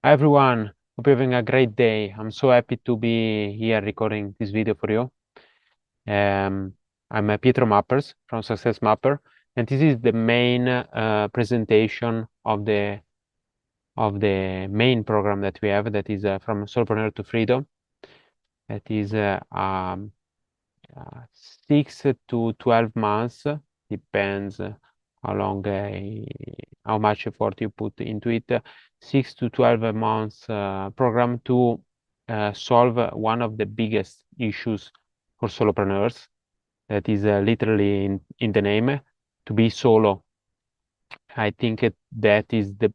Hi everyone, hope you're having a great day. I'm so happy to be here recording this video for you. I'm Pietro Mappers from Success Mapper, and this is the main presentation of the main program that we have, that is from Solopreneur to Freedom. That is 6 to 12 months, depends how long, how much effort you put into it. 6 to 12 months program to solve one of the biggest issues for solopreneurs. That is literally in the name, to be solo. I think that is the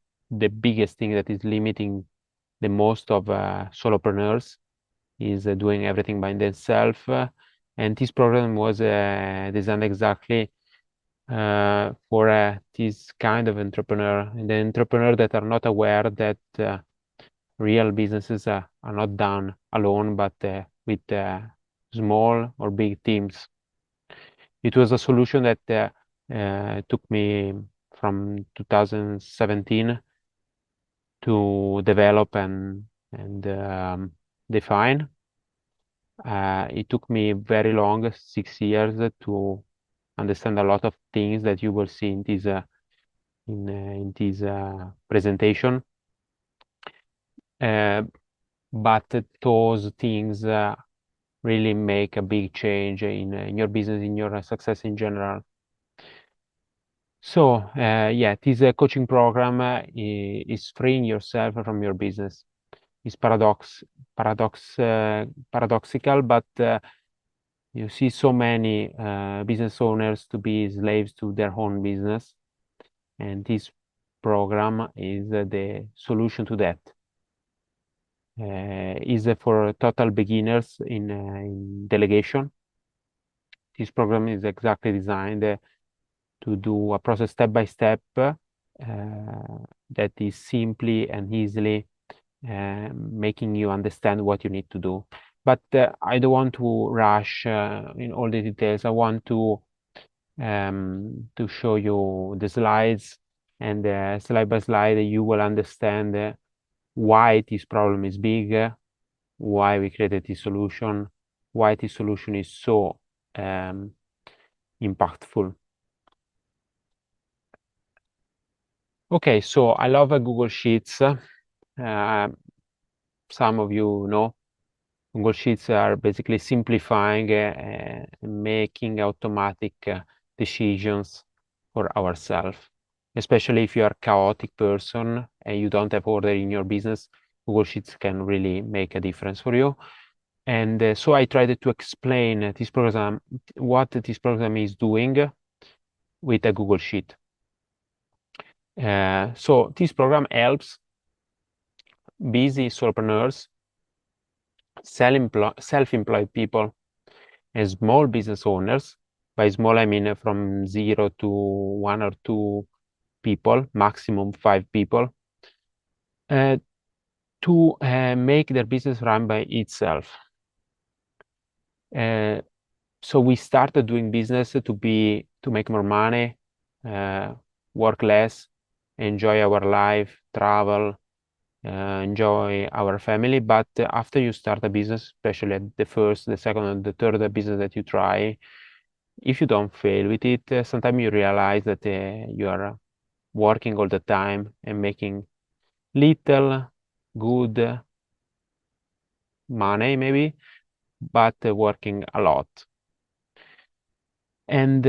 biggest thing that is limiting the most of solopreneurs, is doing everything by themselves. And this program was designed exactly for this kind of entrepreneur, and the entrepreneur that are not aware that real businesses are not done alone, but with small or big teams. It was a solution that took me from 2017 to develop and define. It took me very long, 6 years, to understand a lot of things that you will see in this presentation. But those things really make a big change in your business, in your success in general. So yeah, this coaching program is freeing yourself from your business. It's paradoxical, but you see so many business owners to be slaves to their own business, and this program is the solution to that. Is for total beginners in delegation. This program is exactly designed to do a process step by step that is simply and easily making you understand what you need to do. But I don't want to rush in all the details. I want to show you the slides, and slide by slide you will understand why this problem is big, why we created this solution, why this solution is so impactful. Okay, so I love Google Sheets. Some of you know Google Sheets are basically simplifying and making automatic decisions for ourselves. Especially if you are a chaotic person and you don't have order in your business, Google Sheets can really make a difference for you. And so I tried to explain this program, what this program is doing with a Google Sheet. So this program helps busy solopreneurs, self-employed people, and small business owners. By small, I mean from 0 to 1 or 2 people, maximum 5 people, to make their business run by itself. So we started doing business to make more money, work less, enjoy our life, travel, enjoy our family. But after you start a business, especially at the first, the second, and the third business that you try, if you don't fail with it, sometimes you realize that you are working all the time and making little good money maybe, but working a lot. And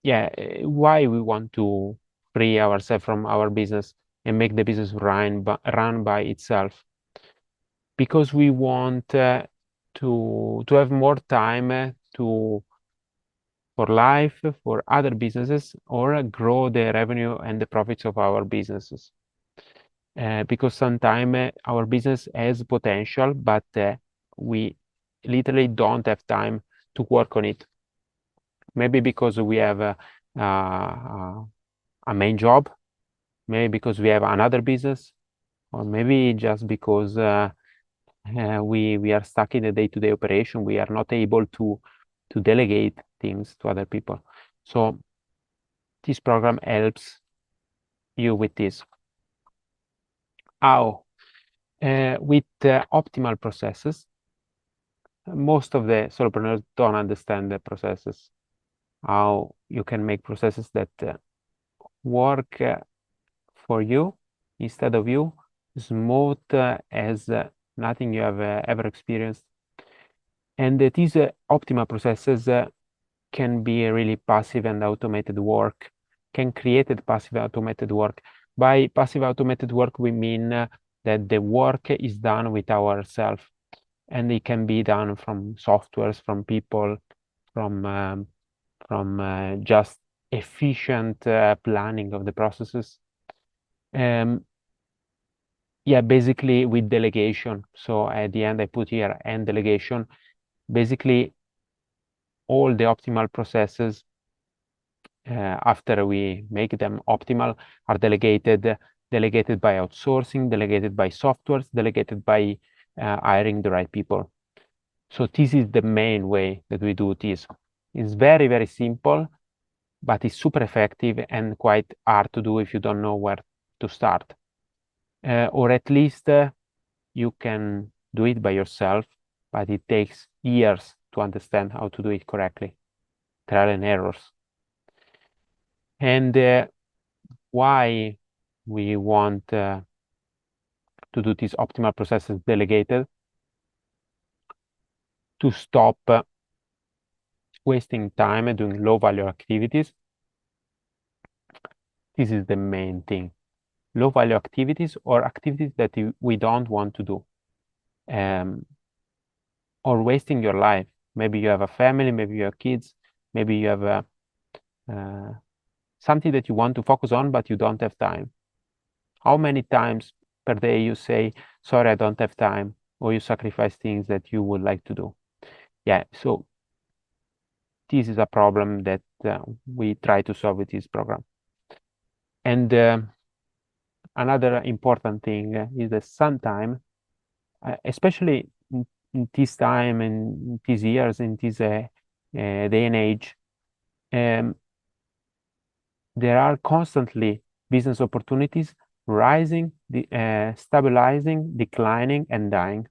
yeah, why we want to free ourselves from our business and make the business run by itself? Because we want to have more time for life, for other businesses, or grow the revenue and the profits of our businesses. Because sometimes our business has potential, but we literally don't have time to work on it. Maybe because we have a main job, maybe because we have another business, or maybe just because we are stuck in the day-to-day operation. We are not able to delegate things to other people. So this program helps you with this. How? with optimal processes. Most of the solopreneurs don't understand the processes, how you can make processes that work for you instead of you, smooth as nothing you have ever experienced. And these optimal processes can be really passive and automated work, can create passive automated work. By passive automated work, we mean that the work is done with ourselves, and it can be done from softwares, from people, from just efficient planning of the processes. Yeah, basically with delegation. So at the end, I put here and delegation. Basically, all the optimal processes after we make them optimal are delegated by outsourcing, delegated by softwares, delegated by hiring the right people. So this is the main way that we do this. It's very, very simple, but it's super effective and quite hard to do if you don't know where to start. Or at least you can do it by yourself, but it takes years to understand how to do it correctly. Trial and errors. And why we want to do these optimal processes delegated? To stop wasting time doing low value activities. This is the main thing. Low value activities or activities that we don't want to do. Or wasting your life. Maybe you have a family, maybe you have kids, maybe you have something that you want to focus on, but you don't have time. How many times per day you say, sorry, I don't have time, or you sacrifice things that you would like to do? Yeah, so this is a problem that we try to solve with this program. And another important thing is that sometimes, especially in this time and these years, in this day and age, there are constantly business opportunities rising, stabilizing, declining, and dying.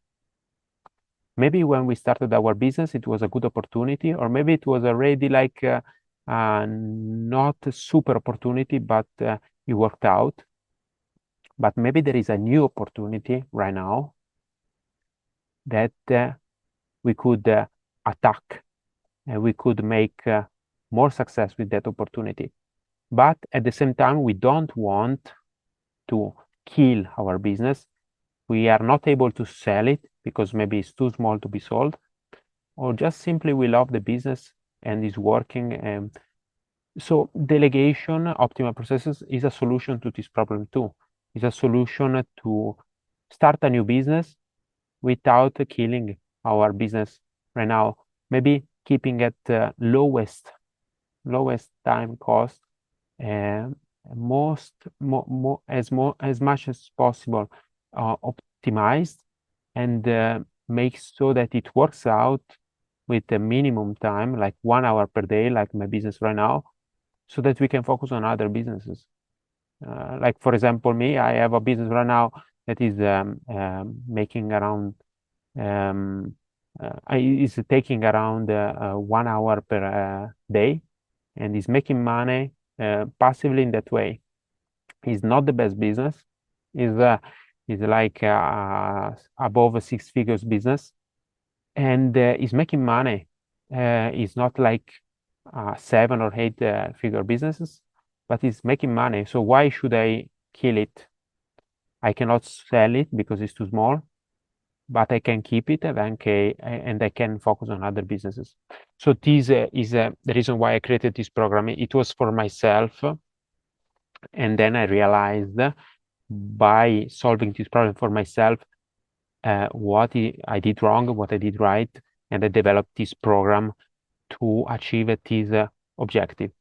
Maybe when we started our business, it was a good opportunity, or maybe it was already like not a super opportunity, but it worked out. But maybe there is a new opportunity right now that we could attack, and we could make more success with that opportunity. But at the same time, we don't want to kill our business. We are not able to sell it because maybe it's too small to be sold, or just simply we love the business and it's working. So delegation, optimal processes is a solution to this problem too. It's a solution to start a new business without killing our business right now. Maybe keeping at lowest time cost, as much as possible optimized, and make so that it works out with the minimum time, like 1 hour per day, like my business right now, so that we can focus on other businesses. Like for example, me, I have a business right now that is making around is taking around 1 hour per day, and is making money passively in that way. It's not the best business. Is like above a 6 figures business, and is making money. It's not like 7 or 8 figure businesses, but it's making money. So why should I kill it? I cannot sell it because it's too small, but I can keep it and I can focus on other businesses. So this is the reason why I created this program. It was for myself, and then I realized by solving this problem for myself what I did wrong, what I did right, and I developed this program to achieve this objective.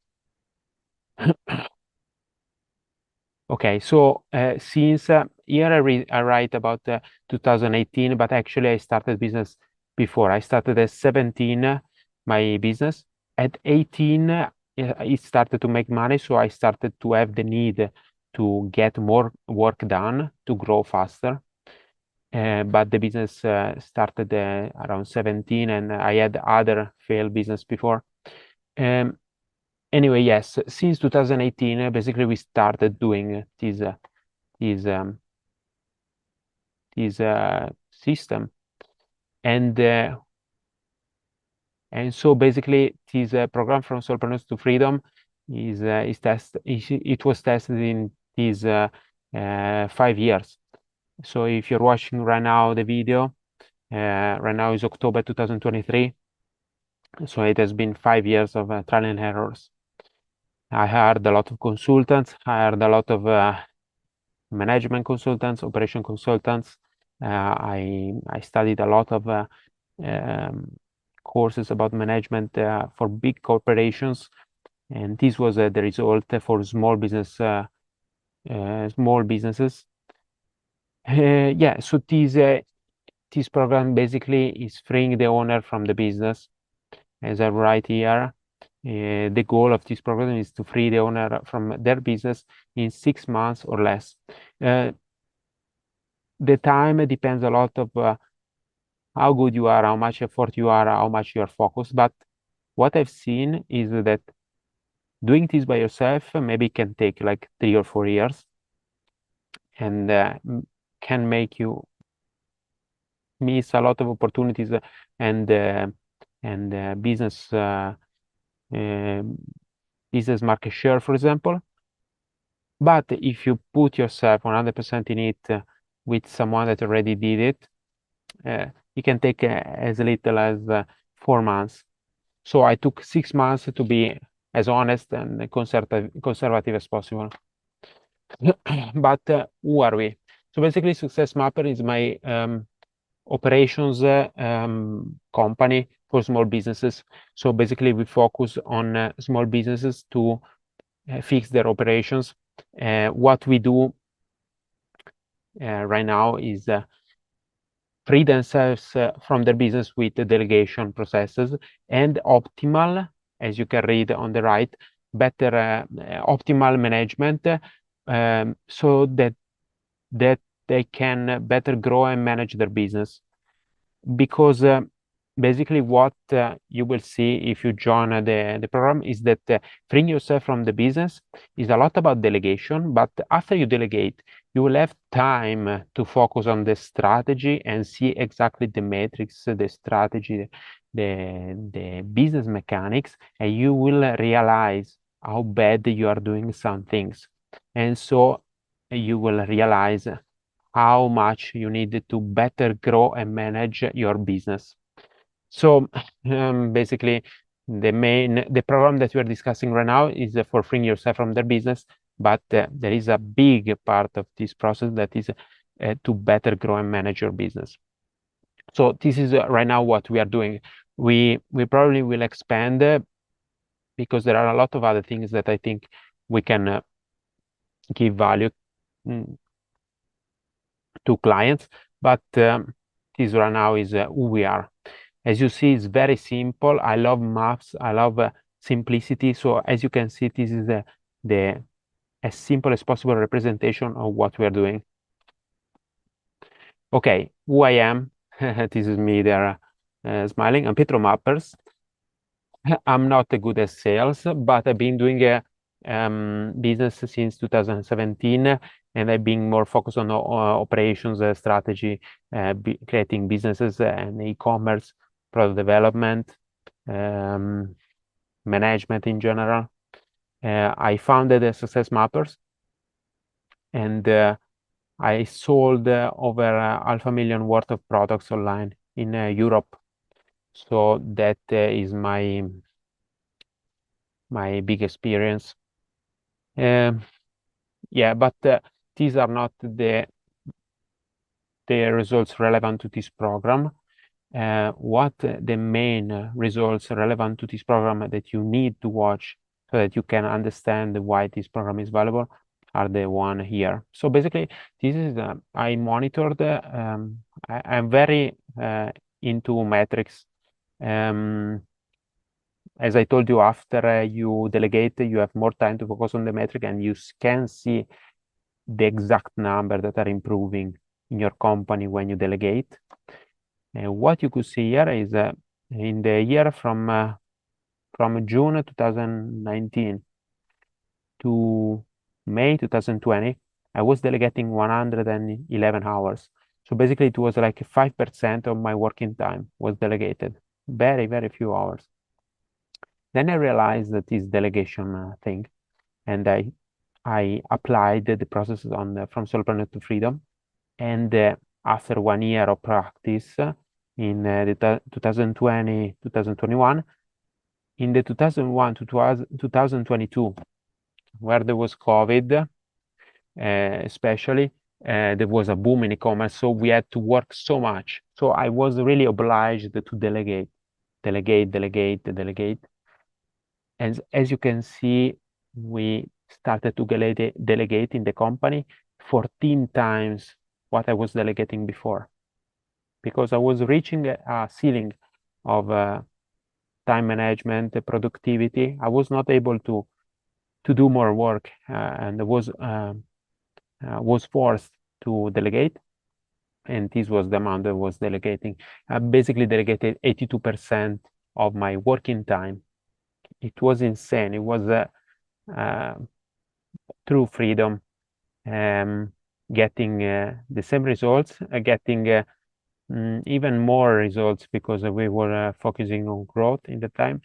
Okay, so since here I write about 2018, but actually I started business before. I started at 17, my business. At 18, it started to make money, so I started to have the need to get more work done to grow faster. but the business started around 17, and I had other failed business before. Anyway, yes, since 2018, basically we started doing this system, and so basically this program from solopreneurs to freedom it was tested in these 5 years. So if you're watching right now the video, right now is October 2023, so it has been 5 years of trial and errors. I hired a lot of consultants, hired a lot of management consultants, operation consultants. I studied a lot of courses about management for big corporations, and this was the result for small businesses. Yeah, so this program basically is freeing the owner from the business, as I write here. The goal of this program is to free the owner from their business in 6 months or less. The time depends a lot of how good you are, how much effort you are, how much you are focused. But what I've seen is that doing this by yourself maybe can take like 3 or 4 years, and can make you miss a lot of opportunities and business business market share, for example. But if you put yourself 100% in it with someone that already did it, it can take as little as 4 months. So I took 6 months to be as honest and conservative as possible. But who are we? So basically, Success Mapper is my operations company for small businesses. So basically, we focus on small businesses to fix their operations. What we do right now is free themselves from their business with the delegation processes and optimal, as you can read on the right, better optimal management, so that they can better grow and manage their business. Because basically what you will see if you join the program is that freeing yourself from the business is a lot about delegation, but after you delegate, you will have time to focus on the strategy and see exactly the metrics, the strategy, the business mechanics, and you will realize how bad you are doing some things. And so you will realize how much you need to better grow and manage your business. So basically, the program that we are discussing right now is for freeing yourself from the business, but there is a big part of this process that is to better grow and manage your business. So this is right now what we are doing. We probably will expand because there are a lot of other things that I think we can give value to clients, but this right now is who we are. As you see, it's very simple. I love maps. I love simplicity. So as you can see, this is the as simple as possible representation of what we are doing. Okay, who I am. This is me there smiling. I'm Pietro Mappers. I'm not good at sales, but I've been doing business since 2017, and I've been more focused on operations, strategy, creating businesses and e-commerce, product development, management in general. I founded Success Mappers, and I sold over $500,000 worth of products online in Europe. So that is my big experience. Yeah, but these are not the results relevant to this program. What the main results relevant to this program that you need to watch so that you can understand why this program is valuable are the one here. So basically, this is I monitored. I'm very into metrics. As I told you, after you delegate, you have more time to focus on the metric, and you can see the exact number that are improving in your company when you delegate. What you could see here is in the year from June 2019 to May 2020, I was delegating 111 hours. So basically, it was like 5% of my working time was delegated. Very, very few hours. Then I realized that this delegation thing, and I applied the process on from solopreneur to freedom. And after 1 year of practice in the 2020, 2021, in the 2001 to 2022, where there was COVID, especially, there was a boom in e-commerce, so we had to work so much. So I was really obliged to delegate. And as you can see, we started to delegate in the company 14 times what I was delegating before, because I was reaching a ceiling of time management, productivity. I was not able to do more work, and was forced to delegate. And this was the amount I was delegating. I basically delegated 82% of my working time. It was insane. It was true freedom, getting the same results, getting even more results, because we were focusing on growth in the time,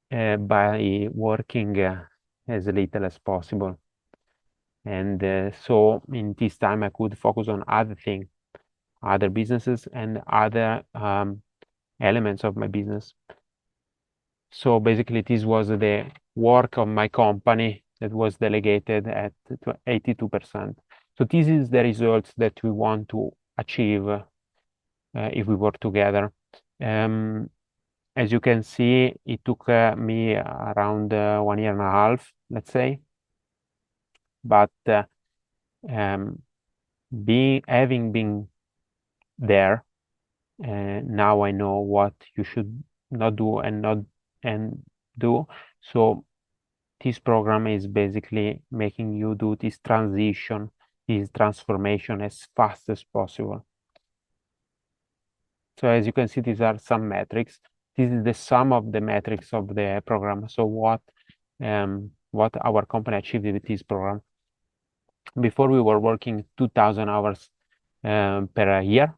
by working as little as possible. And so in this time, I could focus on other things, other businesses, and other elements of my business. So basically, this was the work of my company that was delegated at 82%. So this is the results that we want to achieve if we work together. As you can see, it took me around 1 year and a half, let's say. But having been there, now I know what you should not do and do. So this program is basically making you do this transition, this transformation as fast as possible. So as you can see, these are some metrics. This is the sum of the metrics of the program. So what our company achieved with this program. Before, we were working 2,000 hours per year,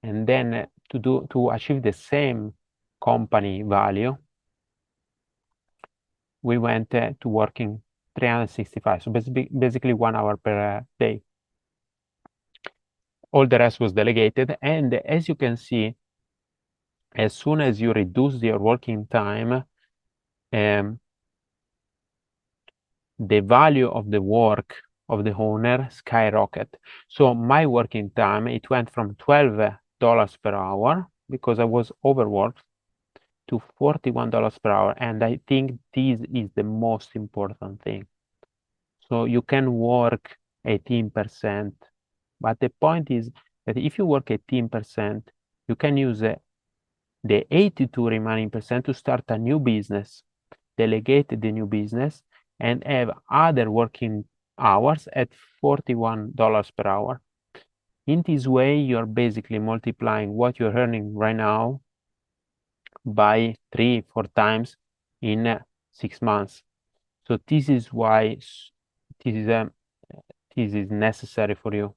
and then to achieve the same company value, we went to working 365, so basically 1 hour per day. All the rest was delegated, and as you can see, as soon as you reduce your working time, the value of the work of the owner skyrocket. So my working time, it went from $12 per hour, because I was overworked, to $41 per hour. And I think this is the most important thing. So you can work 18%, but the point is that if you work 18%, you can use the 82 remaining percent to start a new business, delegate the new business, and have other working hours at $41 per hour. In this way, you're basically multiplying what you're earning right now by 3-4 times in 6 months. So this is why this is necessary for you,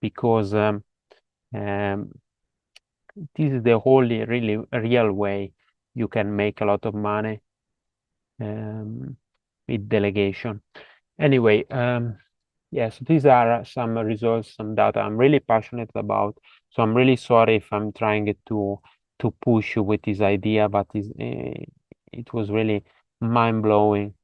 because this is the only really real way you can make a lot of money with delegation. Anyway, yes, these are some results, some data I'm really passionate about. So I'm really sorry if I'm trying to push you with this idea, but it was really mind-blowing.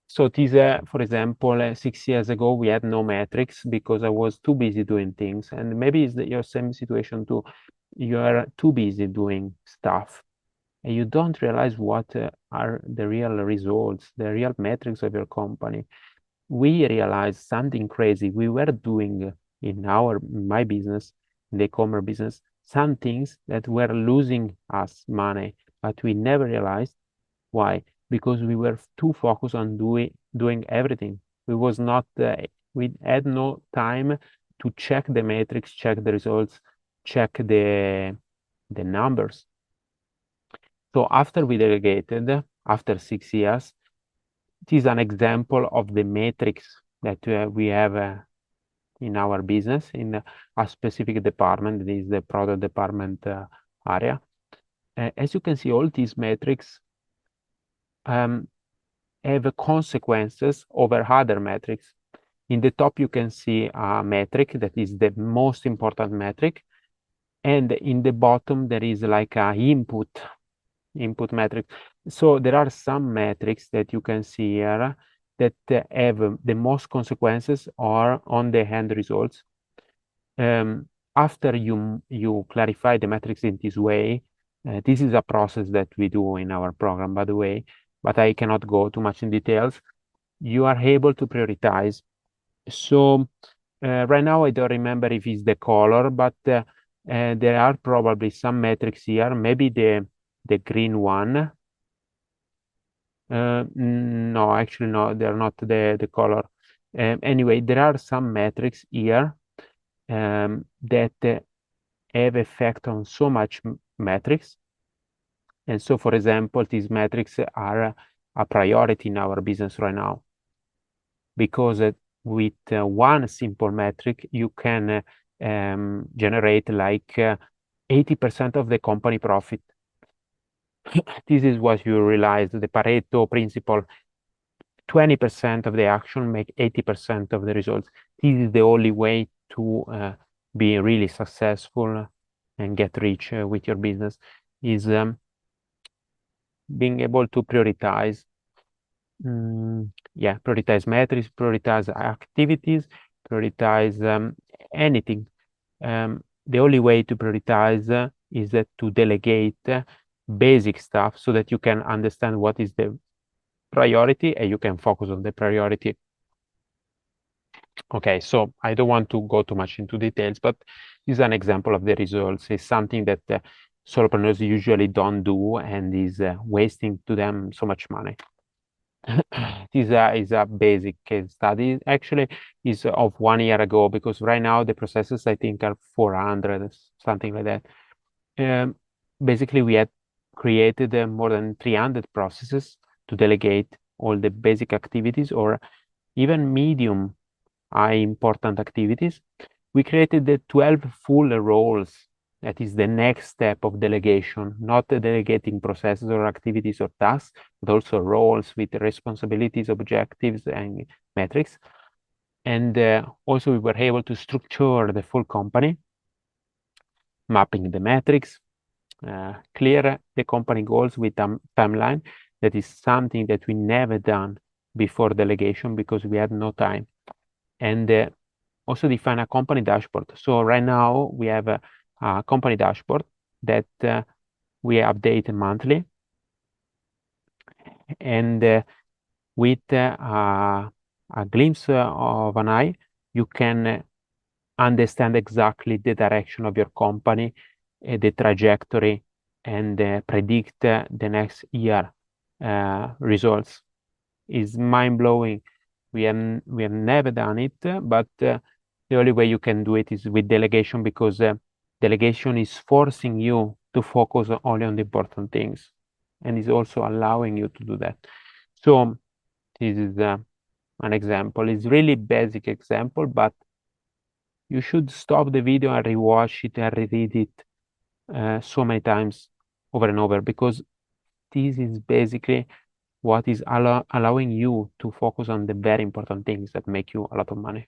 So this, for example, 6 years ago, we had no metrics because I was too busy doing things. And maybe it's your same situation too. You're too busy doing stuff, and you don't realize what are the real results, the real metrics of your company. We realized something crazy. We were doing in my business, in the e-commerce business, some things that were losing us money, but we never realized why. Because we were too focused on doing everything. We was not We had no time to check the metrics, check the results, check the numbers. So after we delegated, after 6 years, it is an example of the metrics that we have in our business in a specific department. This is the product department area. As you can see, all these metrics have consequences over other metrics. In the top, you can see a metric that is the most important metric. And in the bottom, there is like a input metric. So there are some metrics that you can see here that have the most consequences are on the end results. After you clarify the metrics in this way, this is a process that we do in our program, by the way, but I cannot go too much in details. You are able to prioritize. So right now, I don't remember if it's the color, but there are probably some metrics here, maybe the green one. No, actually, no, they're not the color. Anyway, there are some metrics here that have effect on so much metrics. And so, for example, these metrics are a priority in our business right now because with one simple metric, you can generate like 80% of the company profit. This is what you realize, the Pareto principle. 20% of the action make 80% of the results. This is the only way to be really successful and get rich with your business, is being able to prioritize. Prioritize metrics, prioritize activities, prioritize anything. The only way to prioritize is to delegate basic stuff so that you can understand what is the priority and you can focus on the priority. Okay, so I don't want to go too much into details, but this is an example of the results. It's something that solopreneurs usually don't do and is wasting to them so much money. This is a basic case study. Actually, is of 1 year ago, because right now the processes I think are 400, something like that. Basically, we had created more than 300 processes to delegate all the basic activities or even medium high important activities. We created the 12 full roles. That is the next step of delegation, not delegating processes or activities or tasks, but also roles with responsibilities, objectives, and metrics. And also we were able to structure the full company, mapping the metrics, clear the company goals with a timeline. That is something that we never done before delegation because we had no time. And also define a company dashboard. So right now we have a company dashboard that we update monthly, and with a glimpse of an eye, you can understand exactly the direction of your company, the trajectory, and predict the next year results. Is mind-blowing. We have never done it, but the only way you can do it is with delegation, because delegation is forcing you to focus only on the important things, and is also allowing you to do that. So this is an example. It's really basic example, but you should stop the video and rewatch it and reread it so many times over and over, because this is basically what is allowing you to focus on the very important things that make you a lot of money.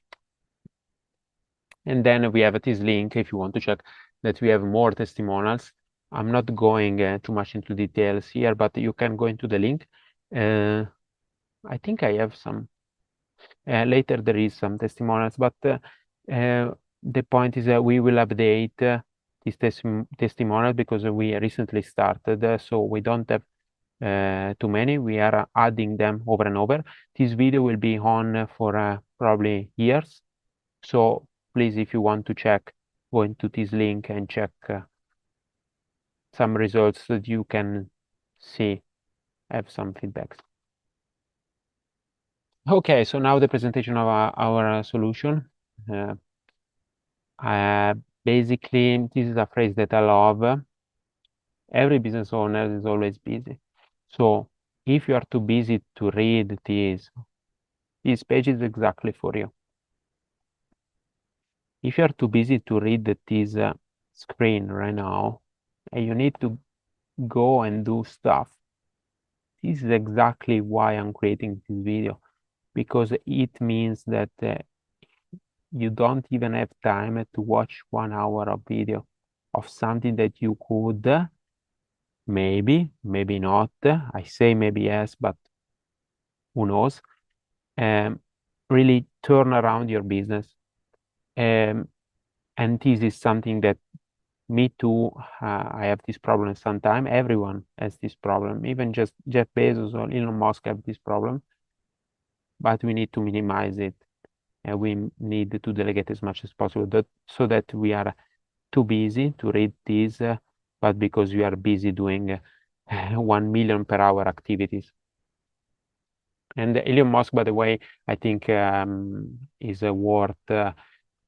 And then we have this link if you want to check that we have more testimonials. I'm not going too much into details here, but you can go into the link. I think I have some. Later there is some testimonials, but the point is that we will update these testimonials because we recently started, so we don't have too many. We are adding them over and over. This video will be on for probably years. So please, if you want to check, go into this link and check some results that you can see, have some feedbacks. Okay, so now the presentation of our solution. Basically, this is a phrase that I love. Every business owner is always busy. So if you are too busy to read this page is exactly for you. If you are too busy to read this screen right now, and you need to go and do stuff, this is exactly why I'm creating this video, because it means that you don't even have time to watch 1 hour of video of something that you could maybe not. I say maybe yes, but who knows? Um, really turn around your business. Um, and this is something that me too, I have this problem sometimes. Everyone has this problem. Even just Jeff Bezos or Elon Musk have this problem, but we need to minimize it. And we need to delegate as much as possible so that we are too busy to read this, but because we are busy doing 1 million per hour activities. And Elon Musk, by the way, I think is worth per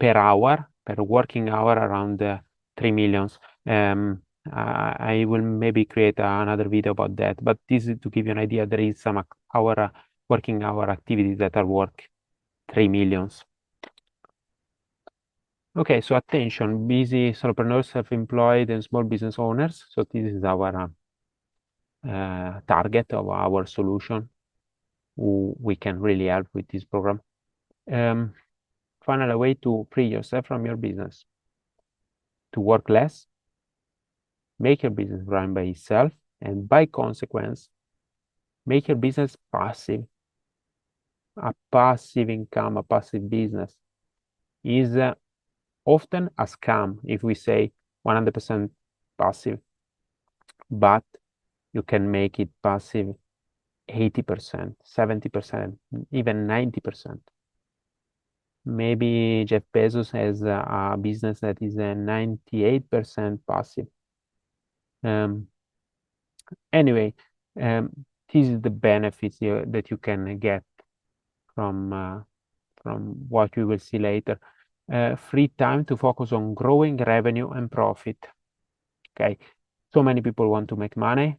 hour, per working hour, around 3 millions. I will maybe create another video about that, but this is to give you an idea. There is some hour working hour activities that are worth 3 millions. Okay, so attention, busy solopreneurs, self-employed, and small business owners. So this is our target of our solution, who we can really help with this program. Finally, a way to free yourself from your business, to work less, make your business run by itself, and by consequence, make your business passive. A passive income, a passive business is often a scam if we say 100% passive, but you can make it passive 80%, 70%, even 90%. Maybe Jeff Bezos has a business that is 98% passive. Anyway, this is the benefits that you can get from what we will see later. Free time to focus on growing revenue and profit. Okay, so many people want to make money.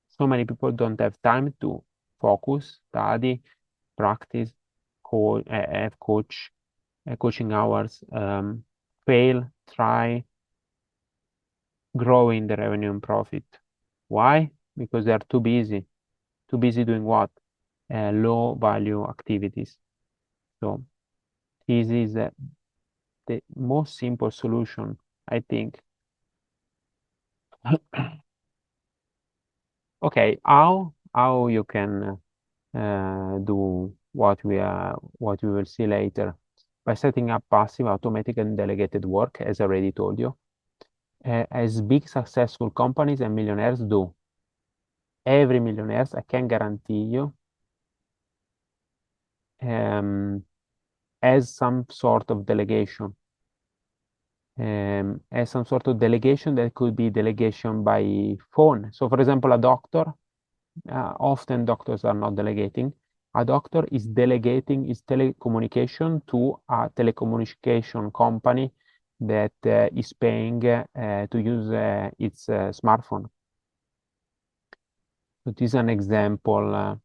So many people don't have time to focus, study, practice, have coaching hours, fail, try, growing the revenue and profit. Why? Because they are too busy. Too busy doing what? Low value activities. So this is the most simple solution, I think. Okay, how you can do what we will see later by setting up passive, automatic, and delegated work, as I already told you, as big successful companies and millionaires do. Every millionaires, I can guarantee you, has some sort of delegation. As some sort of delegation that could be delegation by phone. So, for example, a doctor, often doctors are not delegating. A doctor is delegating his telecommunication to a telecommunication company that is paying to use its smartphone. So this is an example of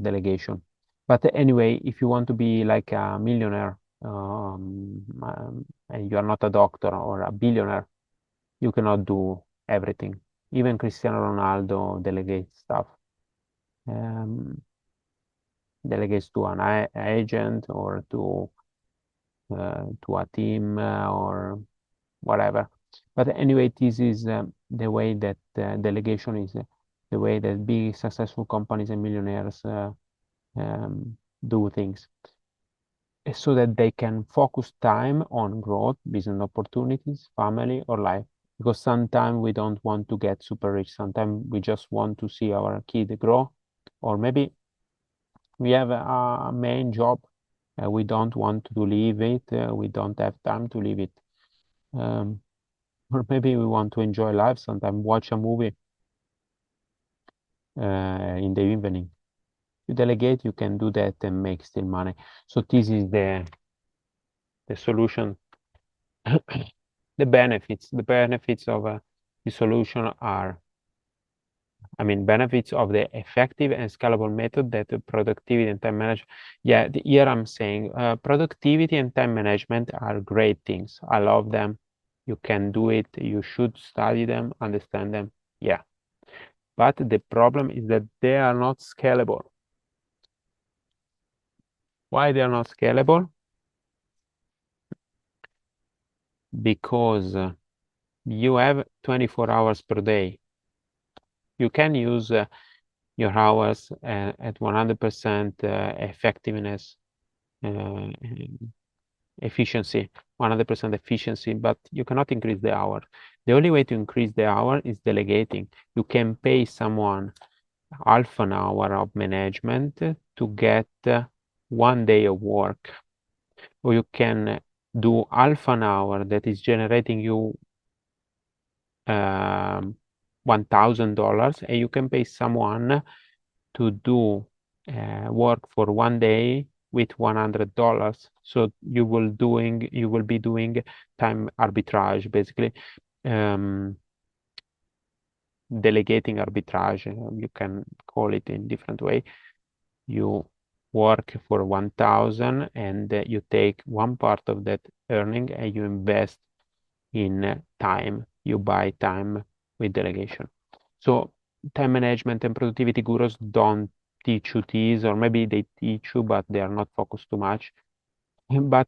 delegation. But anyway, if you want to be like a millionaire, and you are not a doctor or a billionaire, you cannot do everything. Even Cristiano Ronaldo delegates stuff. Delegates to an agent or to a team or whatever. But anyway, this is the way that delegation is the way that big successful companies and millionaires do things, so that they can focus time on growth, business opportunities, family, or life. Because sometimes we don't want to get super rich. Sometimes we just want to see our kid grow, or maybe we have a main job. We don't want to leave it. We don't have time to leave it. Um, or maybe we want to enjoy life. Sometimes watch a movie in the evening. You delegate, you can do that and make still money. So this is the solution. The benefits of the solution are, benefits of the effective and scalable method that productivity and time management. Yeah, here I'm saying productivity and time management are great things. I love them. You can do it. You should study them, understand them. Yeah. But the problem is that they are not scalable. Why they are not scalable? Because you have 24 hours per day. You can use your hours at 100% effectiveness, efficiency, 100% efficiency, but you cannot increase the hour. The only way to increase the hour is delegating. You can pay someone half an hour of management to get 1 day of work, or you can do half an hour that is generating you $1,000, and you can pay someone to do work for 1 day with $100. So you will be doing time arbitrage, basically, delegating arbitrage. You can call it in different way. You work for 1,000 and you take one part of that earning and you invest in time. You buy time with delegation. So time management and productivity gurus don't teach you this, or maybe they teach you, but they are not focused too much. But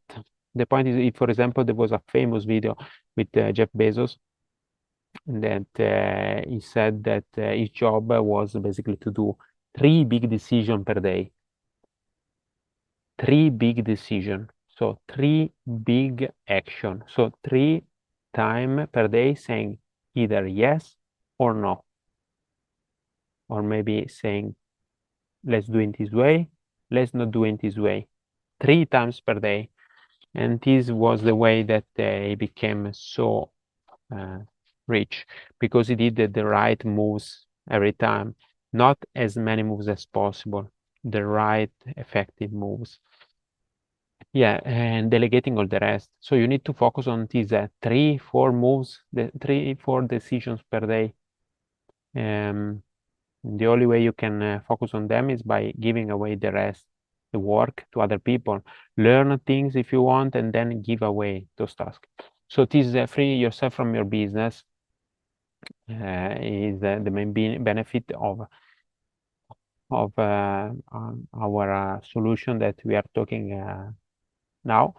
the point is, if, for example, there was a famous video with Jeff Bezos that he said that his job was basically to do 3 big decisions per day. 3 big decisions. So 3 big action. So 3 time per day saying either yes or no. Or maybe saying, let's do it this way, let's not do it this way. 3 times per day. And this was the way that he became so rich, because he did the right moves every time. Not as many moves as possible, the right effective moves. Yeah, and delegating all the rest. So you need to focus on these 3-4 moves, the 3-4 decisions per day. The only way you can focus on them is by giving away the rest, the work, to other people. Learn things if you want, and then give away those tasks. So this free yourself from your business is the main benefit of our solution that we are talking now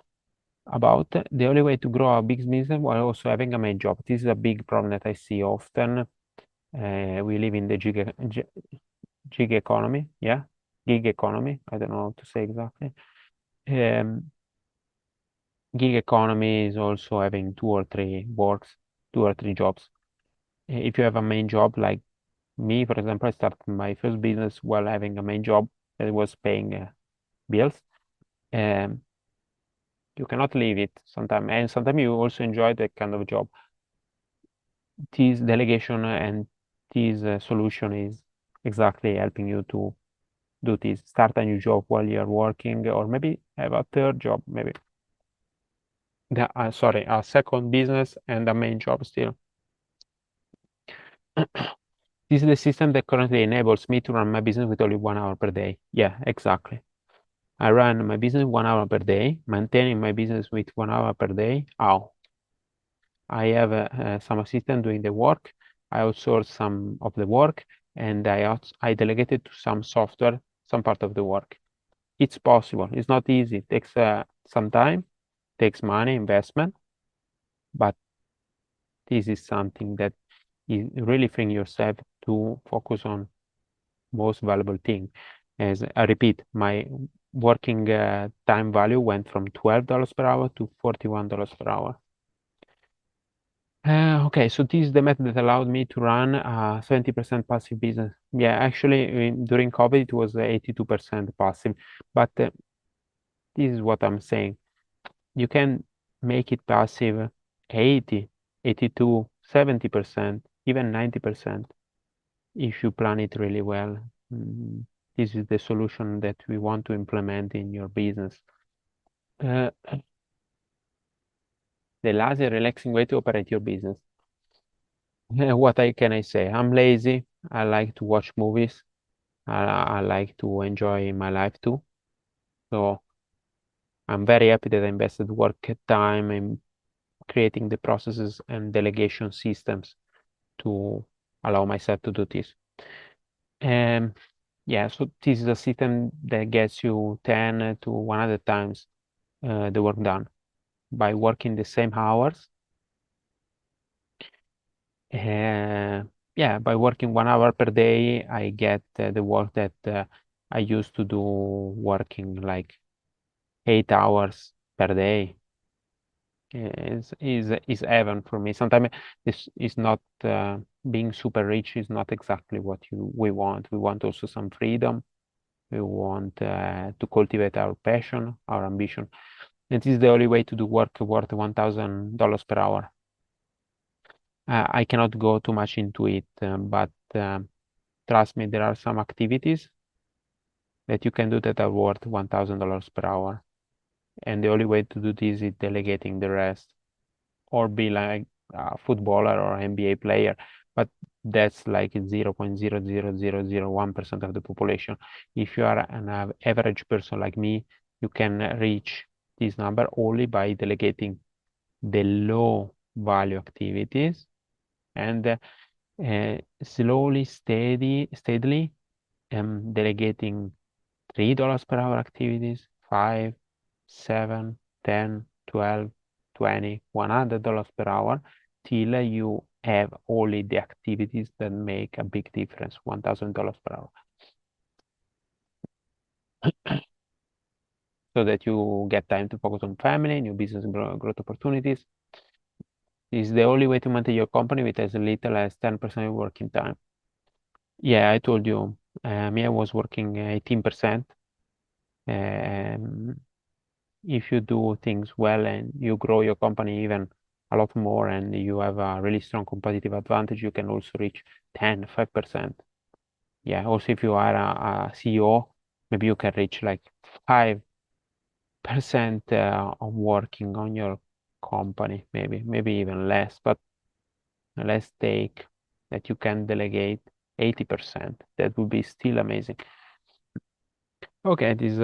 about. The only way to grow a big business while also having a main job. This is a big problem that I see often. We live in the gig economy, yeah, gig economy. I don't know how to say exactly. Gig economy is also having 2 or 3 works, 2 or 3 jobs. If you have a main job, like me, for example, I started my first business while having a main job that was paying bills. You cannot leave it sometimes, and sometimes you also enjoy that kind of job. This delegation and this solution is exactly helping you to do this. Start a new job while you're working, or maybe have a third job, maybe. Sorry, a second business and a main job still. This is the system that currently enables me to run my business with only 1 hour per day. Yeah, exactly. I run my business 1 hour per day, maintaining my business with 1 hour per day. How? I have some assistant doing the work. I outsource some of the work, and I delegated to some software some part of the work. It's possible. It's not easy. It takes some time, takes money, investment, but this is something that is really freeing yourself to focus on most valuable thing. As I repeat, my working time value went from $12 per hour to $41 per hour. Okay, so this is the method that allowed me to run a 70% passive business. Yeah, actually, during COVID, it was 82% passive, but this is what I'm saying. You can make it passive 80, 82, 70%, even 90% if you plan it really well. this is the solution that we want to implement in your business. The lazy, relaxing way to operate your business. What can I say? I'm lazy. I like to watch movies. I like to enjoy my life too. So I'm very happy that I invested work time in creating the processes and delegation systems to allow myself to do this. And yeah, so this is a system that gets you 10 to 100 times the work done by working the same hours. Yeah, by working 1 hour per day, I get the work that I used to do working like 8 hours per day. Is heaven for me. Sometimes this is not being super rich is not exactly what we want. We want also some freedom. We want to cultivate our passion, our ambition. And this is the only way to do work worth $1,000 per hour. I cannot go too much into it, but trust me, there are some activities that you can do that are worth $1,000 per hour. And the only way to do this is delegating the rest, or be like a footballer or NBA player. But that's like 0.00001% of the population. If you are an average person like me, you can reach this number only by delegating the low value activities and steadily delegating $3 per hour activities, 5, 7, 10, 12, 20, $100 per hour, till you have only the activities that make a big difference, $1,000 per hour. So that you get time to focus on family, new business growth opportunities. This is the only way to maintain your company with as little as 10% of working time. Yeah, I told you, me, I was working 18%. If you do things well and you grow your company even a lot more and you have a really strong competitive advantage, you can also reach 10, 5%. Yeah, also if you are a CEO, maybe you can reach like 5% of working on your company, maybe even less, but let's take that you can delegate 80%. That would be still amazing. Okay, this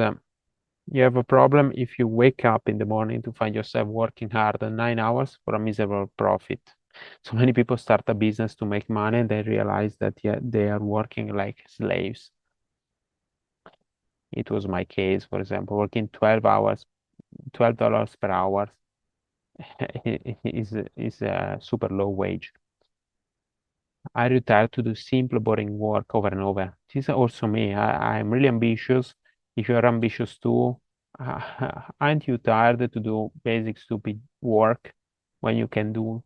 you have a problem if you wake up in the morning to find yourself working hard 9 hours for a miserable profit. So many people start a business to make money and they realize that they are working like slaves. It was my case, for example, working 12 hours, $12 per hour is a super low wage. I retired to do simple, boring work over and over. This is also me. I'm really ambitious. If you're ambitious too, aren't you tired to do basic, stupid work when you can do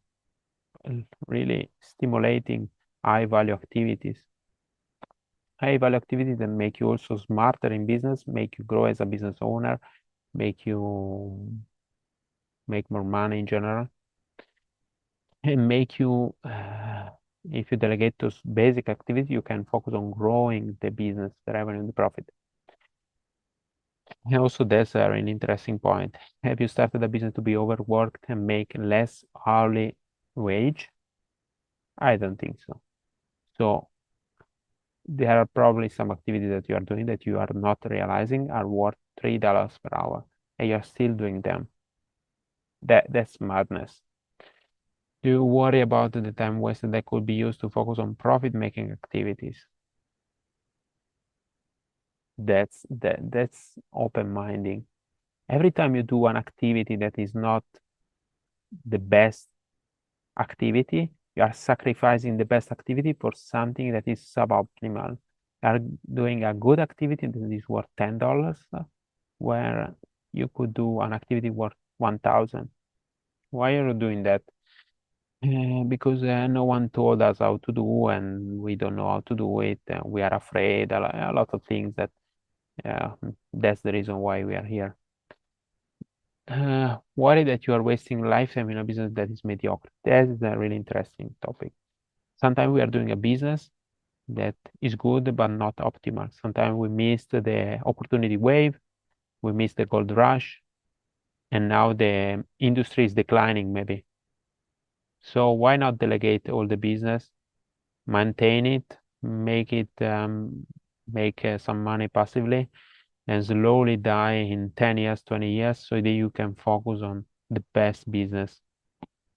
really stimulating high-value activities? High-value activities that make you also smarter in business, make you grow as a business owner, make you make more money in general, and make you if you delegate those basic activities, you can focus on growing the business, the revenue, and the profit. And also, that's an interesting point. Have you started a business to be overworked and make less hourly wage? I don't think so. So there are probably some activities that you are doing that you are not realizing are worth $3 per hour, and you're still doing them. That's madness. Do you worry about the time wasted that could be used to focus on profit-making activities? That's open-minding. Every time you do an activity that is not the best activity, you are sacrificing the best activity for something that is suboptimal. You are doing a good activity that is worth $10, where you could do an activity worth 1,000. Why are you doing that? Because no one told us how to do, and we don't know how to do it. We are afraid, a lot of things that that's the reason why we are here. Worry that you are wasting lifetime in a business that is mediocre. That is a really interesting topic. Sometimes we are doing a business that is good but not optimal. Sometimes we missed the opportunity wave, we missed the gold rush, and now the industry is declining maybe. So why not delegate all the business, maintain it, make it make some money passively, and slowly die in 10 years, 20 years, so that you can focus on the best business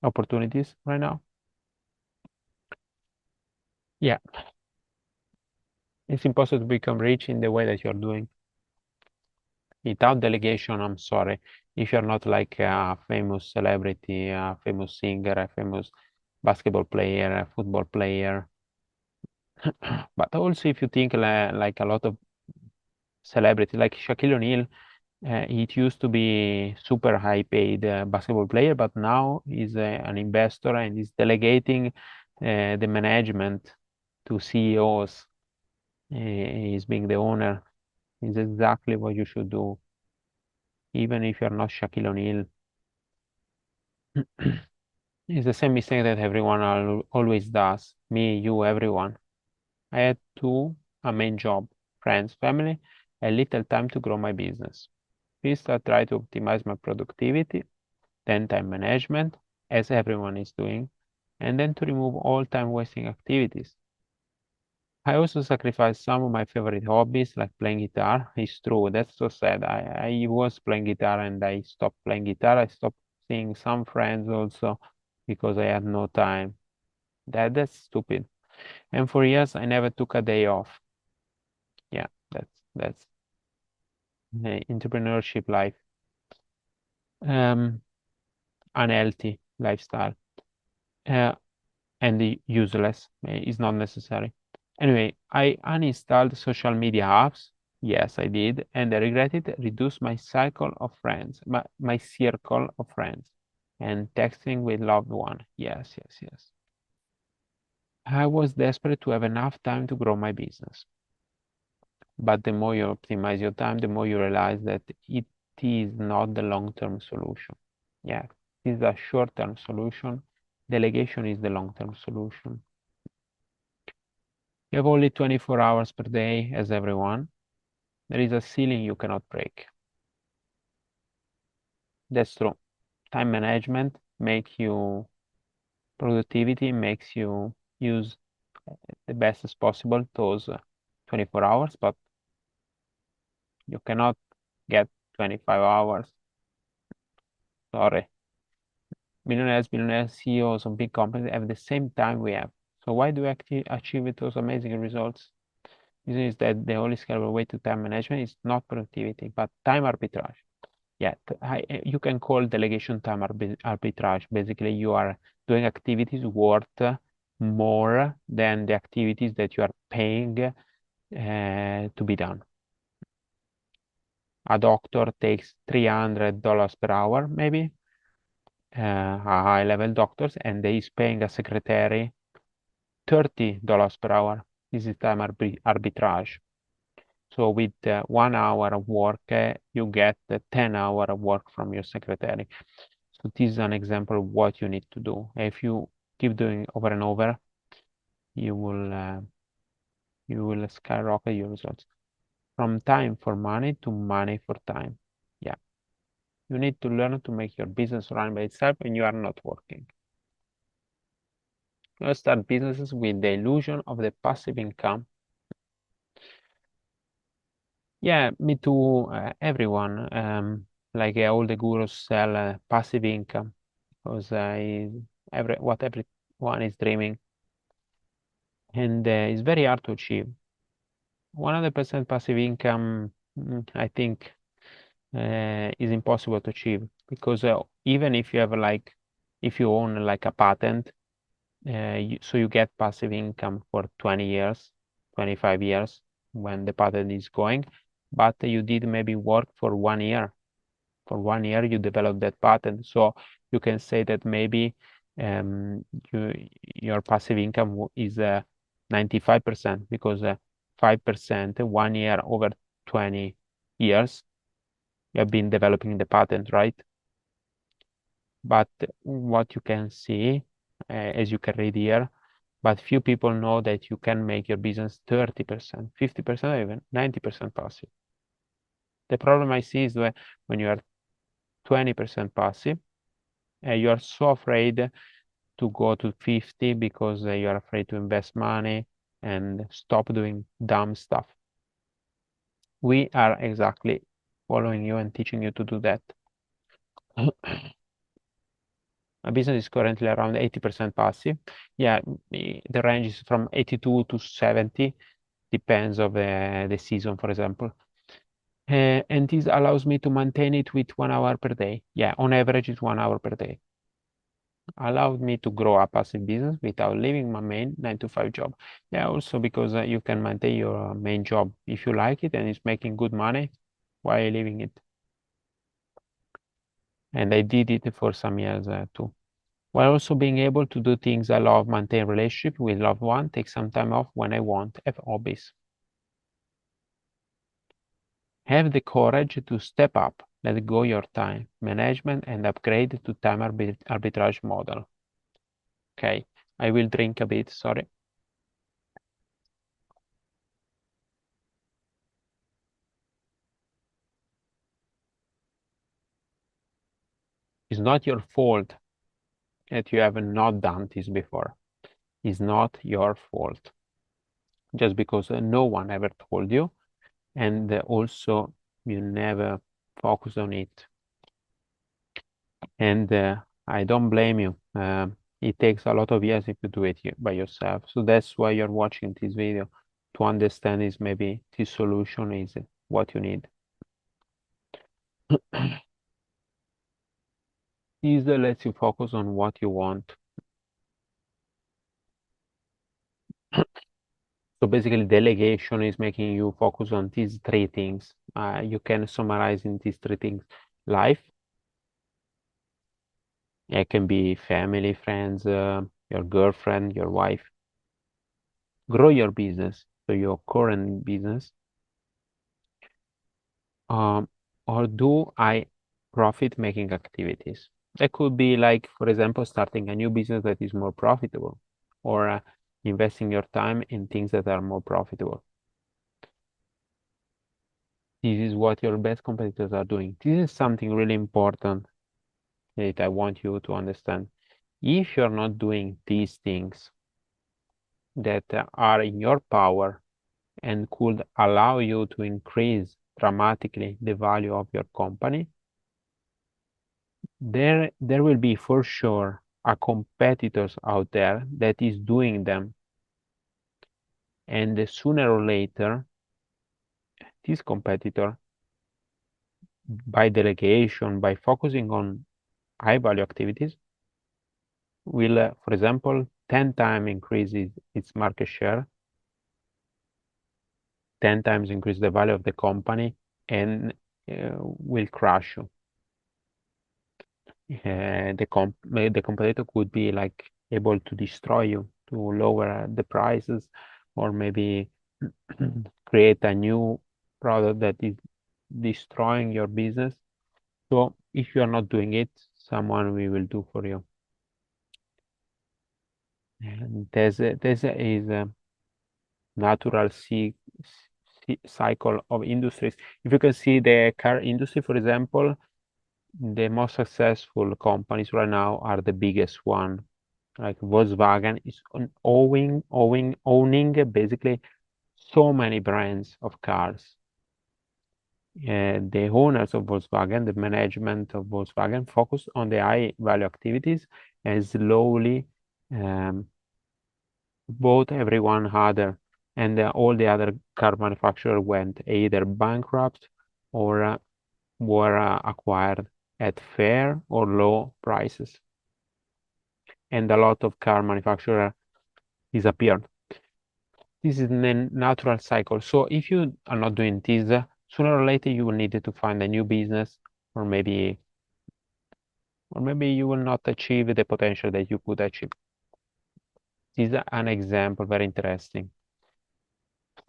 opportunities right now. Yeah, it's impossible to become rich in the way that you're doing. Without delegation, I'm sorry, if you're not like a famous celebrity, a famous singer, a famous basketball player, a football player, but also if you think like a lot of celebrity, like Shaquille O'Neal, it used to be super high paid basketball player, but now he's an investor and he's delegating the management to CEOs. He's being the owner. Is exactly what you should do, even if you're not Shaquille O'Neal. It's the same mistake that everyone always does. Me, you, everyone. I had a main job, friends, family, and little time to grow my business. First, I try to optimize my productivity, then time management, as everyone is doing, and then to remove all time wasting activities. I also sacrificed some of my favorite hobbies, like playing guitar. It's true, that's so sad. I was playing guitar and I stopped playing guitar. I stopped seeing some friends also because I had no time. That's stupid. And for years, I never took a day off. Yeah, that's entrepreneurship life. Um, Unhealthy lifestyle. Uh, and useless. It's not necessary. Anyway, I uninstalled social media apps. Yes, I did, and I regret it. Reduced my cycle of friends, my circle of friends, and texting with loved one. Yes, yes, yes. I was desperate to have enough time to grow my business. But the more you optimize your time, the more you realize that it is not the long-term solution. Yeah, it is a short-term solution. Delegation is the long-term solution. You have only 24 hours per day as everyone. There is a ceiling you cannot break. That's true. Time management makes you productivity, makes you use the best as possible those 24 hours, but you cannot get 25 hours. Sorry. Billionaires, CEOs of big companies have the same time we have. So why do we achieve those amazing results? Reason is that the only scalable way to time management is not productivity, but time arbitrage. Yeah, you can call delegation time arbitrage. Basically, you are doing activities worth more than the activities that you are paying to be done. A doctor takes $300 per hour, maybe, a high-level doctors, and they is paying a secretary $30 per hour. This is time arbitrage. So with 1 hour of work, you get 10 hours of work from your secretary. So this is an example of what you need to do. If you keep doing over and over, you will skyrocket your results. From time for money to money for time. Yeah. You need to learn to make your business run by itself when you are not working. You start businesses with the illusion of the passive income. Yeah, me too. Everyone, like all the gurus sell passive income because what everyone is dreaming, and it's very hard to achieve. 100% passive income, I think, is impossible to achieve because even if you have if you own like a patent, so you get passive income for 20 years, 25 years when the patent is going, but you did maybe work for 1 year. For 1 year, you develop that patent. So you can say that maybe um, your passive income is 95% because 5%, 1 year over 20 years, you have been developing the patent, right? But what you can see, as you can read here, but few people know that you can make your business 30%, 50%, or even 90% passive. The problem I see is when you are 20% passive, you are so afraid to go to 50 because you are afraid to invest money and stop doing dumb stuff. We are exactly following you and teaching you to do that. My business is currently around 80% passive. Yeah, the range is from 82 to 70, depends of the season, for example. And this allows me to maintain it with 1 hour per day. Yeah, on average, it's 1 hour per day. Allowed me to grow a passive business without leaving my main 9 to 5 job. Yeah, also because you can maintain your main job if you like it and it's making good money while leaving it. And I did it for some years too. While also being able to do things I love, maintain relationship with loved one, take some time off when I want, have hobbies. Have the courage to step up, let go your time management and upgrade to time arbitrage model. Okay, I will drink a bit, sorry. It's not your fault that you have not done this before. It's not your fault. Just because no one ever told you, and also you never focus on it. And I don't blame you. It takes a lot of years if you do it by yourself. So that's why you're watching this video, to understand is maybe this solution is what you need. This lets you focus on what you want. So basically, delegation is making you focus on these three things. You can summarize in these three things. Life, it can be family, friends, your girlfriend, your wife. Grow your business, so your current business. Or do I profit-making activities? That could be like, for example, starting a new business that is more profitable, or investing your time in things that are more profitable. This is what your best competitors are doing. This is something really important that I want you to understand. If you're not doing these things that are in your power and could allow you to increase dramatically the value of your company, there will be for sure a competitors out there that is doing them. And sooner or later, this competitor, by delegation, by focusing on high value activities, will, for example, 10 times increase its market share, 10 times increase the value of the company, and will crush you. The competitor could be like able to destroy you, to lower the prices, or maybe create a new product that is destroying your business. So if you are not doing it, someone will do for you. And this is a natural cycle of industries. If you can see the car industry, for example, the most successful companies right now are the biggest one. Like Volkswagen is owning basically so many brands of cars. The owners of Volkswagen, the management of Volkswagen, focus on the high value activities and slowly bought everyone other, and all the other car manufacturers went either bankrupt or were acquired at fair or low prices, and a lot of car manufacturers disappeared. This is the natural cycle. So if you are not doing this, sooner or later you will need to find a new business, or maybe you will not achieve the potential that you could achieve. This is an example, very interesting.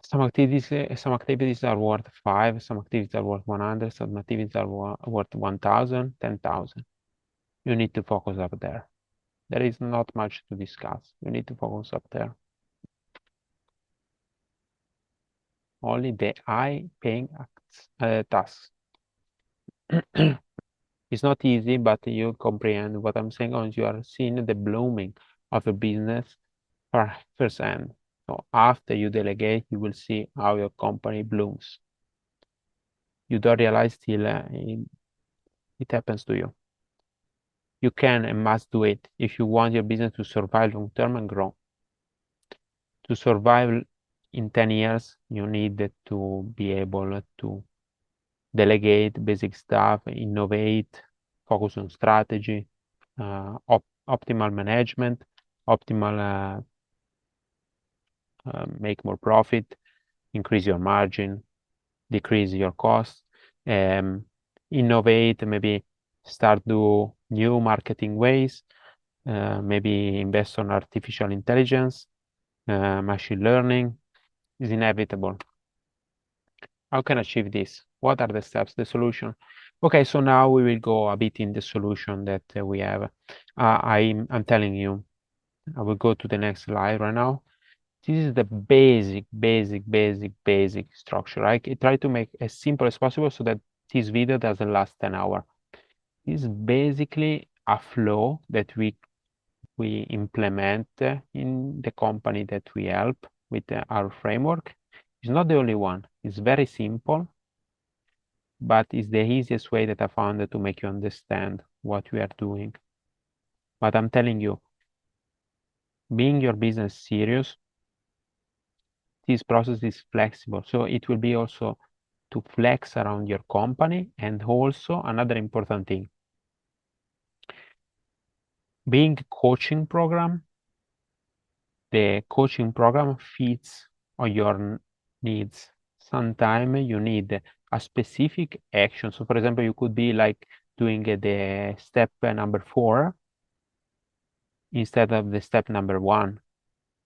Some activities are worth 5, some activities are worth 100, some activities are worth 1,000, 10,000. You need to focus up there. There is not much to discuss. You need to focus up there. Only the high-paying tasks. It's not easy, but you comprehend what I'm saying once you are seeing the blooming of a business firsthand. So after you delegate, you will see how your company blooms. You don't realize till it happens to you. You can and must do it if you want your business to survive long term and grow. To survive in 10 years, you need to be able to delegate basic stuff, innovate, focus on strategy, optimal management, optimal make more profit, increase your margin, decrease your costs, innovate, maybe start do new marketing ways, maybe invest on artificial intelligence, machine learning is inevitable. How can I achieve this? What are the steps, the solution? Okay, so now we will go a bit in the solution that we have. I'm telling you, I will go to the next slide right now. This is the basic structure. I try to make as simple as possible so that this video doesn't last 10 hours. This is basically a flow that we implement in the company that we help with our framework. It's not the only one. It's very simple, but it's the easiest way that I found to make you understand what we are doing. But I'm telling you, being your business serious, this process is flexible. So it will be also to flex around your company. And also another important thing, being coaching program, the coaching program fits on your needs. Sometimes you need a specific action. So for example, you could be like doing the step number 4 instead of the step number 1,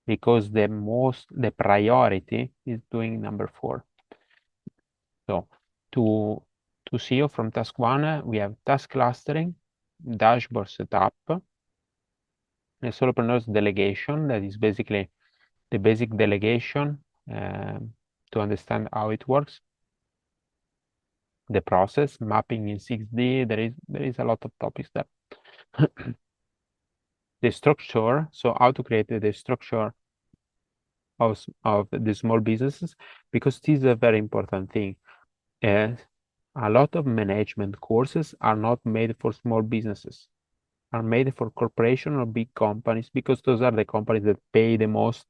because the priority is doing number 4. So to see from task 1, we have task clustering, dashboard setup, a solopreneurs delegation, that is basically the basic delegation to understand how it works. The process, mapping in 6D, there is a lot of topics there. The structure, so how to create the structure of the small businesses, because this is a very important thing. A lot of management courses are not made for small businesses, are made for corporation or big companies, because those are the companies that pay the most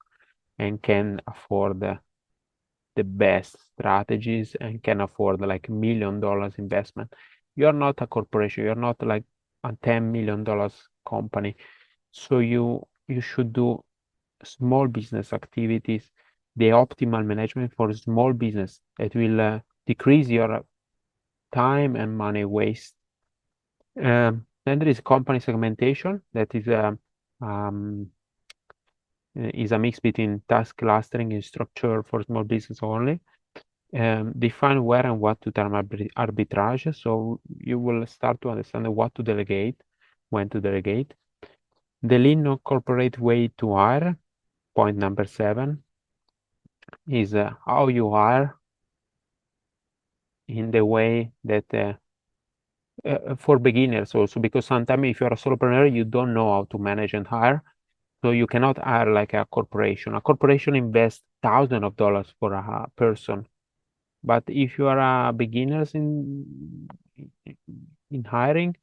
and can afford the best strategies and can afford like $1 million investment. You are not a corporation. You're not like a $10 million company. So you should do small business activities, the optimal management for small business that will decrease your time and money waste. Then there is company segmentation, that is a mix between task clustering and structure for small business only. Define where and what to term arbitrage. So you will start to understand what to delegate, when to delegate. The lean non-corporate way to hire, point number 7, is how you hire in the way that for beginners also, because sometimes if you're a solopreneur, you don't know how to manage and hire. So you cannot hire like a corporation. A corporation invests thousands of dollars for a person. But if you are beginners in hiring,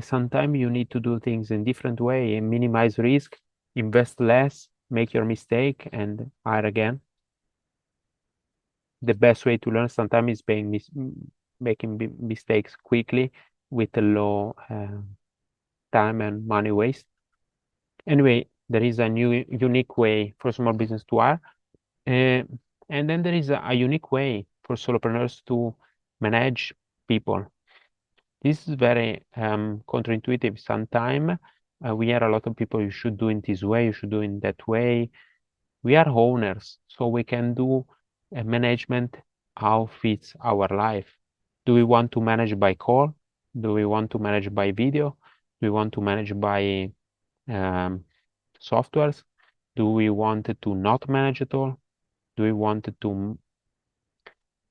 sometimes you need to do things in different way and minimize risk, invest less, make your mistake, and hire again. The best way to learn sometimes is making mistakes quickly with a low time and money waste. Anyway, there is a new unique way for small business to hire. And then there is a unique way for solopreneurs to manage people. This is very counterintuitive. Sometimes we hear a lot of people, you should do it this way, you should do it that way. We are owners, so we can do management how fits our life. Do we want to manage by call? Do we want to manage by video? Do we want to manage by softwares? Do we want to not manage at all? Do we want to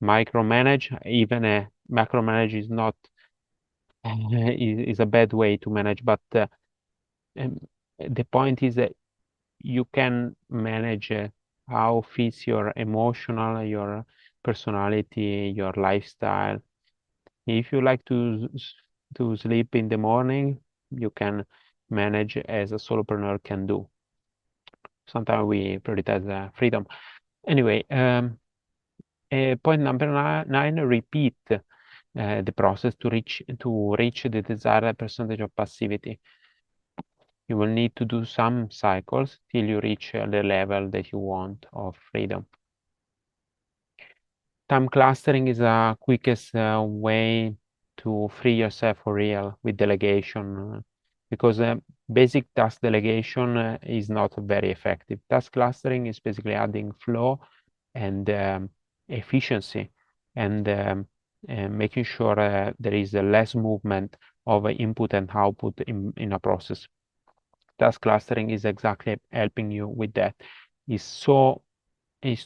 micromanage? Even a macromanage is not is a bad way to manage, but um, the point is that you can manage how fits your emotional, your personality, your lifestyle. If you like to sleep in the morning, you can manage as a solopreneur can do. Sometimes we prioritize freedom. Anyway, point number nine, repeat the process to reach the desired percentage of passivity. You will need to do some cycles till you reach the level that you want of freedom. Time clustering is the quickest way to free yourself for real with delegation, because basic task delegation is not very effective. Task clustering is basically adding flow and efficiency, and making sure there is less movement of input and output in a process. Task clustering is exactly helping you with that. It's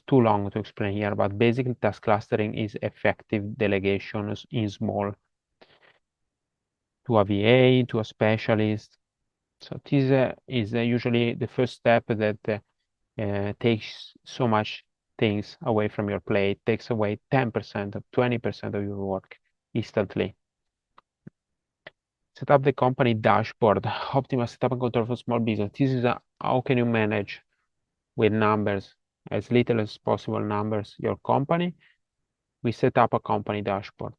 too long to explain here, but basically task clustering is effective delegation in small to a VA, to a specialist. So this is usually the first step that takes so much things away from your plate, takes away 10% of 20% of your work instantly. Set up the company dashboard, optimal setup and control for small business. This is how can you manage with numbers, as little as possible numbers, your company. We set up a company dashboard.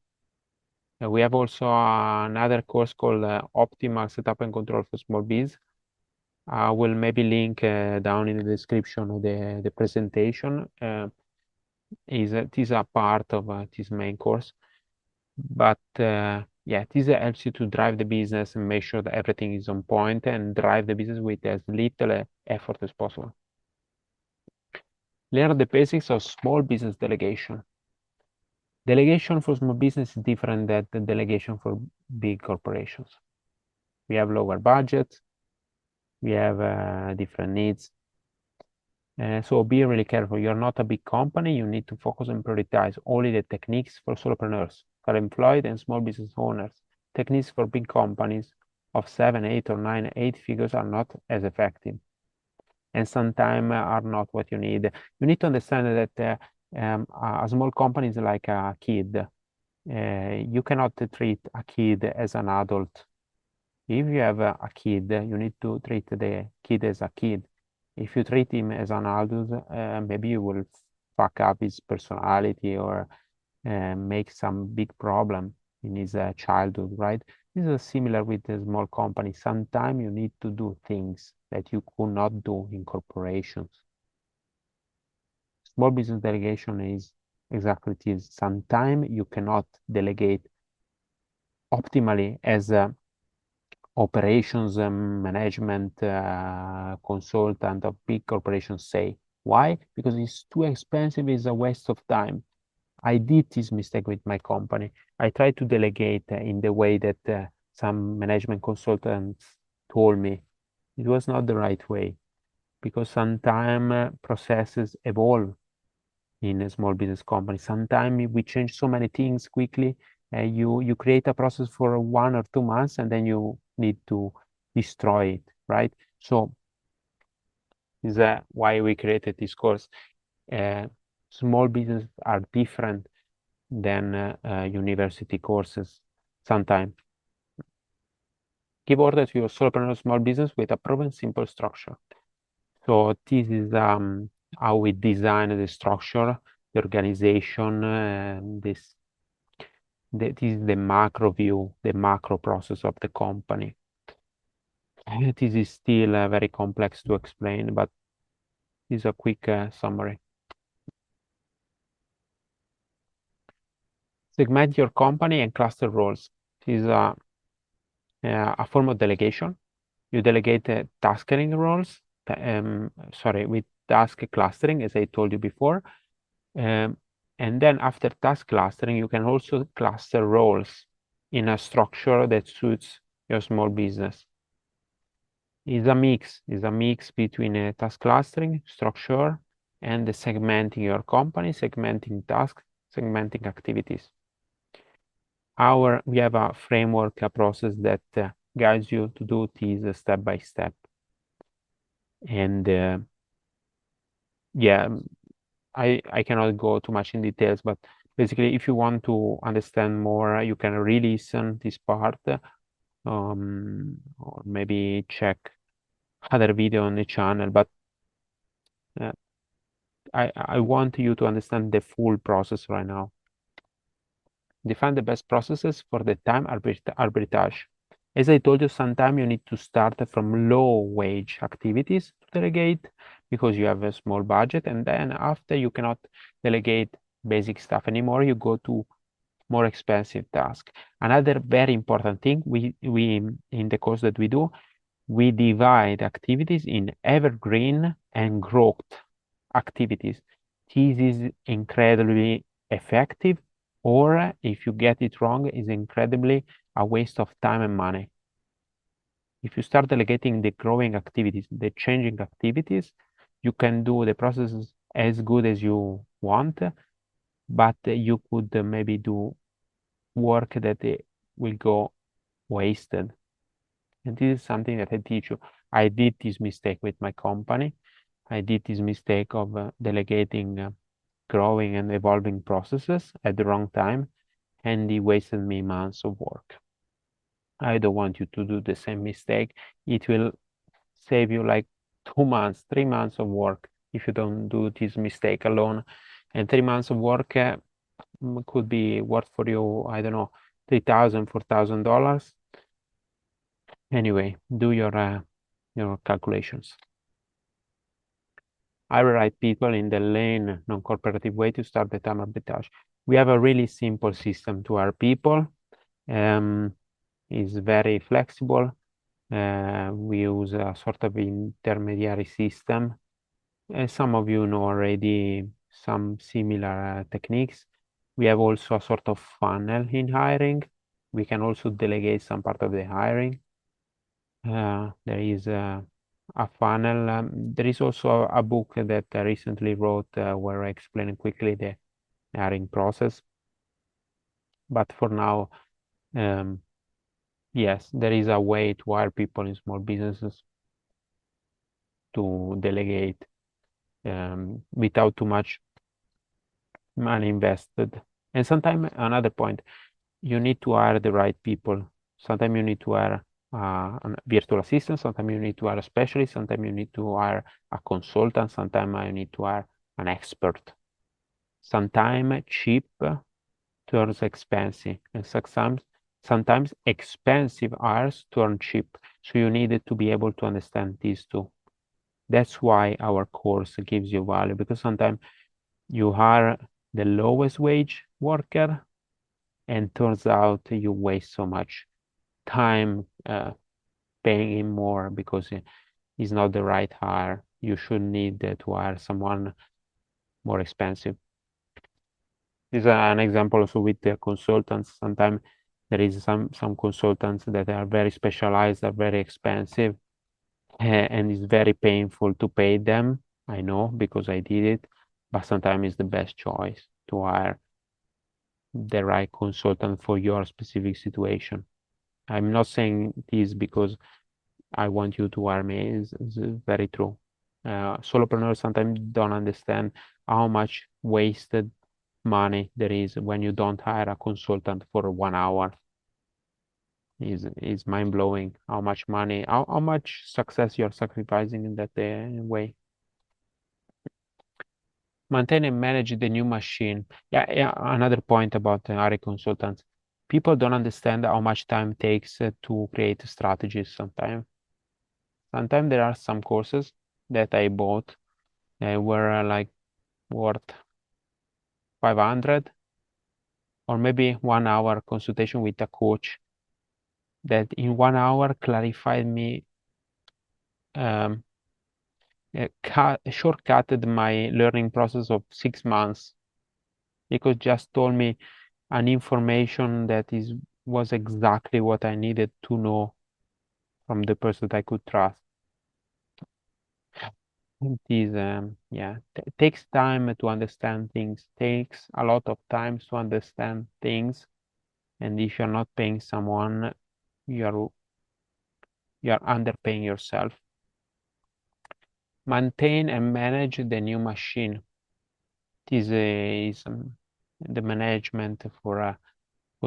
We have also another course called Optimal Setup and Control for Small Biz. I will maybe link down in the description of the presentation. Is a part of this main course. But yeah, this helps you to drive the business and make sure that everything is on point and drive the business with as little effort as possible. Learn the basics of small business delegation. Delegation for small business is different than the delegation for big corporations. We have lower budgets, we have different needs. So be really careful. You're not a big company. You need to focus and prioritize only the techniques for solopreneurs, self-employed and small business owners. Techniques for big companies of 7, 8, or 9, 8 figures are not as effective, and sometimes are not what you need. You need to understand that a small company is like a kid. You cannot treat a kid as an adult. If you have a kid, you need to treat the kid as a kid. If you treat him as an adult, maybe you will fuck up his personality or make some big problem in his childhood, right? This is similar with a small company. Sometimes you need to do things that you could not do in corporations. Small business delegation is exactly this. Sometimes you cannot delegate optimally as operations management consultant of big corporations say. Why? Because it's too expensive, it's a waste of time. I did this mistake with my company. I tried to delegate in the way that some management consultants told me. It was not the right way, because sometimes processes evolve in a small business company. Sometimes we change so many things quickly. You create a process for 1 or 2 months and then you need to destroy it, right? So is why we created this course. Small businesses are different than university courses sometimes. Give order to your solopreneur small business with a proven simple structure. So this is how we design the structure, the organization, this is the macro view, the macro process of the company. This is still very complex to explain, but this is a quick summary. Segment your company and cluster roles. This is a form of delegation. You delegate tasking roles, with task clustering, as I told you before. And then after task clustering, you can also cluster roles in a structure that suits your small business. Is a mix between a task clustering, structure, and the segmenting your company, segmenting tasks, segmenting activities. We have a framework, a process that guides you to do this step by step. And yeah, I cannot go too much in details, but basically, if you want to understand more, you can re-listen this part, or maybe check other video on the channel. But uh, I want you to understand the full process right now. Define the best processes for the time arbitrage. As I told you, sometimes you need to start from low wage activities to delegate because you have a small budget, and then after you cannot delegate basic stuff anymore, you go to more expensive tasks. Another very important thing we in the course that we do, we divide activities in evergreen and growth activities. This is incredibly effective, or if you get it wrong, is incredibly a waste of time and money. If you start delegating the growing activities, the changing activities, you can do the processes as good as you want, but you could maybe do work that will go wasted. And this is something that I teach you. I did this mistake with my company. I did this mistake of delegating growing and evolving processes at the wrong time, and it wasted me months of work. I don't want you to do the same mistake. It will save you like 2 months, 3 months of work if you don't do this mistake alone. And 3 months of work could be worth for you, I don't know, $3,000, $4,000. Anyway, do your calculations. I write people in the lean, non-cooperative way to start the time arbitrage. We have a really simple system to hire people. It's very flexible. We use a sort of intermediary system. Some of you know already some similar techniques. We have also a sort of funnel in hiring. We can also delegate some part of the hiring. There is a funnel. There is also a book that I recently wrote where I explain quickly the hiring process. But for now, yes, there is a way to hire people in small businesses to delegate without too much money invested. And sometimes another point, you need to hire the right people. Sometimes you need to hire a virtual assistant. Sometimes you need to hire a specialist. Sometimes you need to hire a consultant. Sometimes you need to hire an expert. Sometimes cheap turns expensive, and sometimes expensive hires turn cheap. So you need to be able to understand these two. That's why our course gives you value, because sometimes you hire the lowest wage worker and turns out you waste so much time paying him more because he's not the right hire. You should need to hire someone more expensive. This is an example also with the consultants. Sometimes there is some consultants that are very specialized, are very expensive, and it's very painful to pay them. I know because I did it, but sometimes it's the best choice to hire the right consultant for your specific situation. I'm not saying this because I want you to hire me. It's very true. Solopreneurs sometimes don't understand how much wasted money there is when you don't hire a consultant for 1 hour. Is mind blowing how much money, how much success you're sacrificing in that way. Maintain and manage the new machine. Yeah. Another point about hiring consultants. People don't understand how much time it takes to create strategies sometimes. Sometimes there are some courses that I bought were like worth 500, or maybe 1 hour consultation with a coach that in 1 hour clarified me, um, shortcutted my learning process of 6 months, because just told me an information that was exactly what I needed to know from the person that I could trust. It is, takes time to understand things, takes a lot of time to understand things. And if you're not paying someone, you're underpaying yourself. Maintain and manage the new machine. This is the management for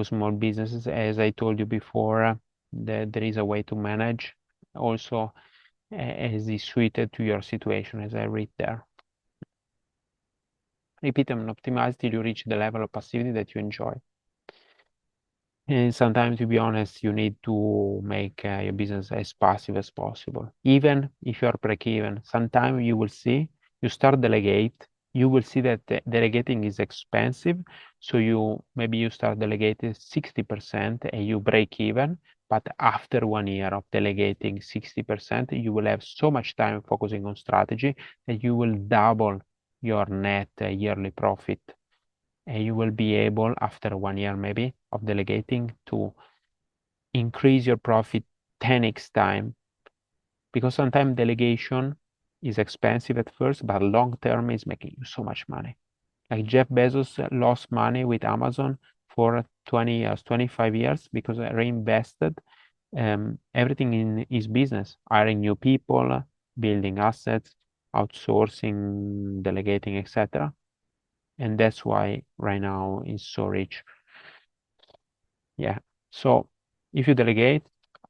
small businesses. As I told you before, there is a way to manage also as is suited to your situation, as I read there. Repeat and optimize till you reach the level of passivity that you enjoy. And sometimes, to be honest, you need to make your business as passive as possible. Even if you're break-even, sometimes you will see, you start delegate, you will see that delegating is expensive. So maybe you start delegating 60% and you break even. But after 1 year of delegating 60%, you will have so much time focusing on strategy that you will double your net yearly profit. And you will be able, after 1 year maybe of delegating, to increase your profit 10x time. Because sometimes delegation is expensive at first, but long term is making you so much money. Like Jeff Bezos lost money with Amazon for 20 years, 25 years, because I reinvested everything in his business, hiring new people, building assets, outsourcing, delegating, etc. And that's why right now he's so rich. Yeah. So if you delegate,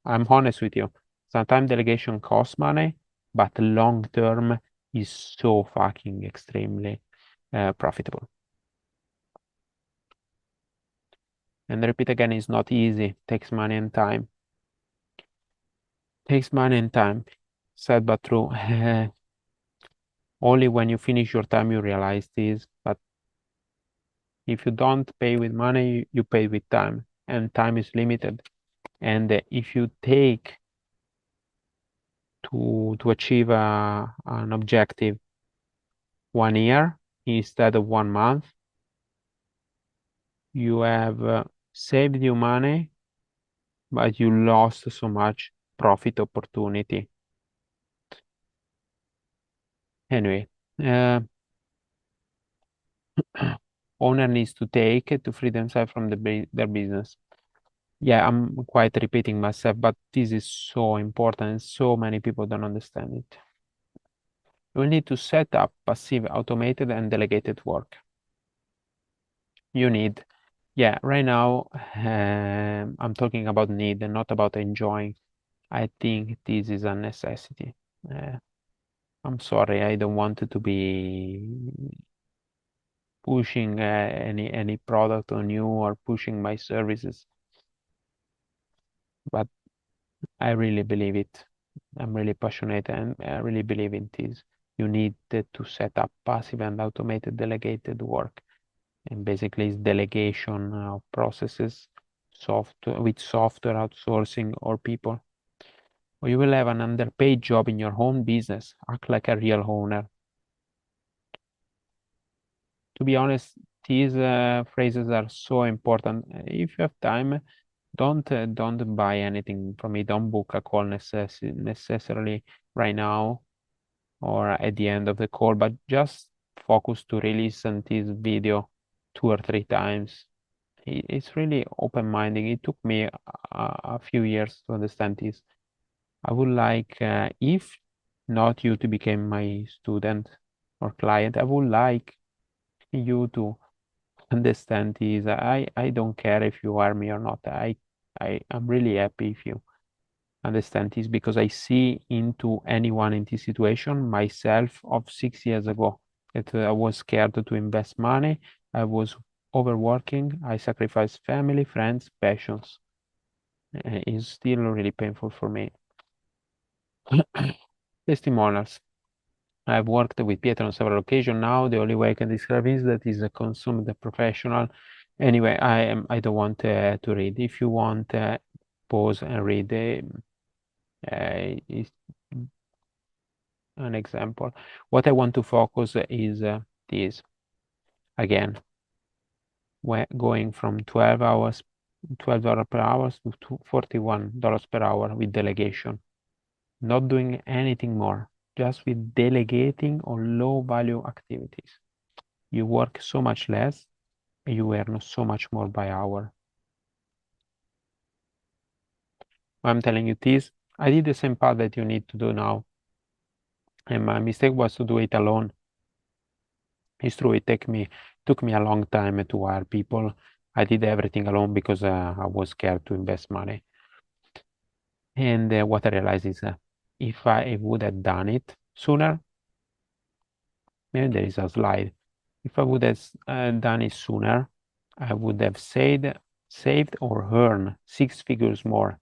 I'm honest with you, sometimes delegation costs money, but long term is so fucking extremely profitable. And repeat again, it's not easy. Takes money and time. Takes money and time. Sad but true. Only when you finish your time you realize this. But if you don't pay with money, you pay with time, and time is limited. And if you take to achieve an objective 1 year instead of 1 month, you have saved you money, but you lost so much profit opportunity. Anyway, owner needs to take to free themselves from their business. Yeah, I'm quite repeating myself, but this is so important. So many people don't understand it. You need to set up passive, automated, and delegated work. You need, yeah, right now I'm talking about need and not about enjoying. I think this is a necessity. I'm sorry, I don't want to be pushing any product on you or pushing my services, but I really believe it. I'm really passionate and I really believe in this. You need to set up passive and automated delegated work. And basically it's delegation of processes, with software outsourcing or people. Or you will have an underpaid job in your own business. Act like a real owner. To be honest, these phrases are so important. If you have time, don't buy anything from me. Don't book a call necessarily right now or at the end of the call, but just focus to re-listen this video 2 or 3 times. It's really open-minded. It took me a few years to understand this. I would like, if not you to become my student or client, I would like you to understand this. I don't care if you are me or not. I'm really happy if you understand this because I see into anyone in this situation myself of 6 years ago that I was scared to invest money. I was overworking. I sacrificed family, friends, passions. It's still really painful for me. Testimonials. I've worked with Pietro on several occasions now. The only way I can describe is that he's a consumed professional. Anyway, I don't want to read. If you want, pause and read. Is an example. What I want to focus is this. Again, going from $12 per hour to $41 per hour with delegation. Not doing anything more. just with delegating on low value activities. You work so much less, you earn so much more by hour. I'm telling you this, I did the same part that you need to do now. And my mistake was to do it alone. It's true, it took me a long time to hire people. I did everything alone because I was scared to invest money. And what I realized is if I would have done it sooner, maybe there is a slide. If I would have done it sooner, I would have saved or earned 6 figures more.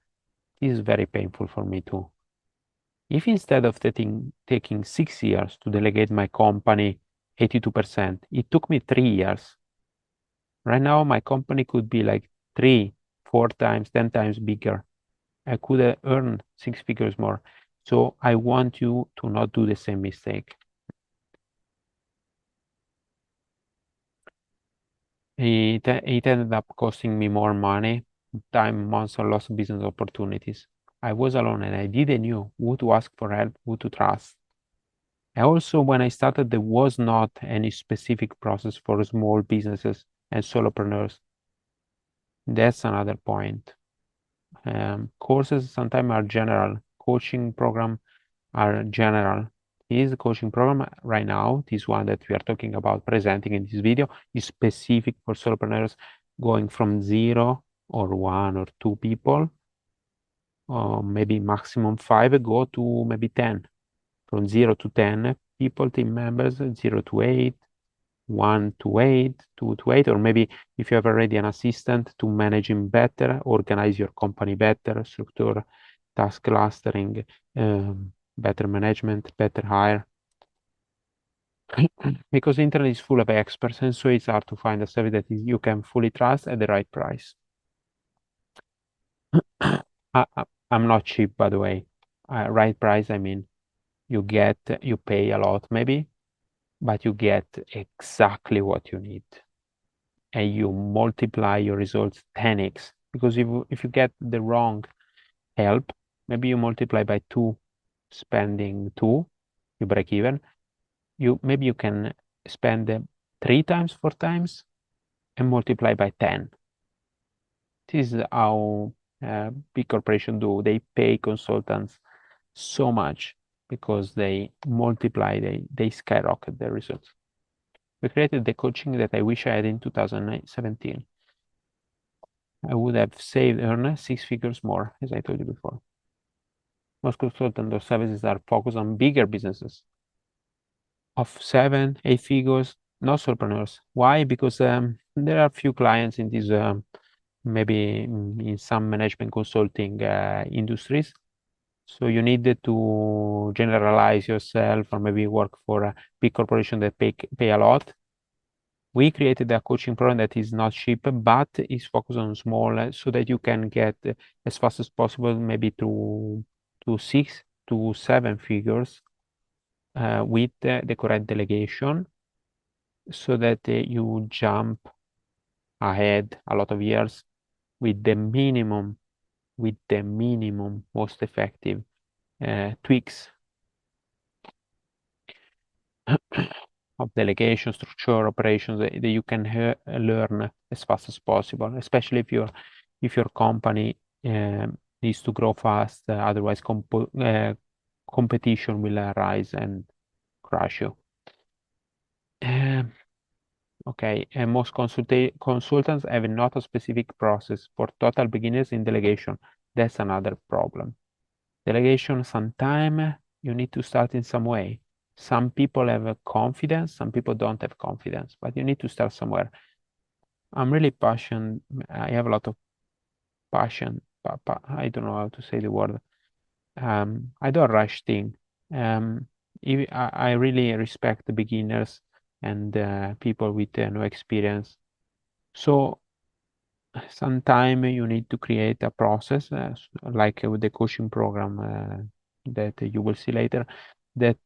This is very painful for me too. If instead of taking 6 years to delegate my company 82%, it took me 3 years. Right now, my company could be like 3, 4 times, 10 times bigger. I could earn 6 figures more. So I want you to not do the same mistake. It ended up costing me more money, time, months, and lost business opportunities. I was alone and I didn't know who to ask for help, who to trust. And also, when I started, there was not any specific process for small businesses and solopreneurs. That's another point. Courses sometimes are general. Coaching program are general. This coaching program right now, this one that we are talking about presenting in this video, is specific for solopreneurs going from 0 or 1 or 2 people, or maybe maximum 5, go to maybe 10. From 0 to 10 people, team members, 0 to 8, 1 to 8, 2 to 8, or maybe if you have already an assistant to manage him better, organize your company better, structure, task clustering, better management, better hire. Because the internet is full of experts, and so it's hard to find a service that you can fully trust at the right price. I'm not cheap, by the way. Right price, I mean, you pay a lot maybe, but you get exactly what you need. And you multiply your results 10x. Because if you get the wrong help, maybe you multiply by 2, spending 2, you break even. Maybe you can spend 3 times, 4 times, and multiply by 10. This is how big corporations do. They pay consultants so much because they multiply, they skyrocket their results. We created the coaching that I wish I had in 2017. I would have earned 6 figures more, as I told you before. Most consultant or services are focused on bigger businesses of 7, 8 figures, not solopreneurs. Why? Because there are few clients in this, maybe in some management consulting industries. So you need to generalize yourself or maybe work for a big corporation that pay a lot. We created a coaching program that is not cheap, but is focused on small, so that you can get as fast as possible, maybe to 6 to 7 figures with the correct delegation, so that you jump ahead a lot of years with the minimum most effective tweaks of delegation, structure, operations that you can learn as fast as possible, especially if your company needs to grow fast. Otherwise, competition will arise and crush you. Okay, and most consultants have not a specific process for total beginners in delegation. That's another problem. Delegation, sometimes you need to start in some way. Some people have confidence, some people don't have confidence, but you need to start somewhere. I'm really passionate. I have a lot of passion. I don't know how to say the word. I don't rush things. I really respect the beginners and people with no experience. So sometime you need to create a process, like with the coaching program that you will see later, that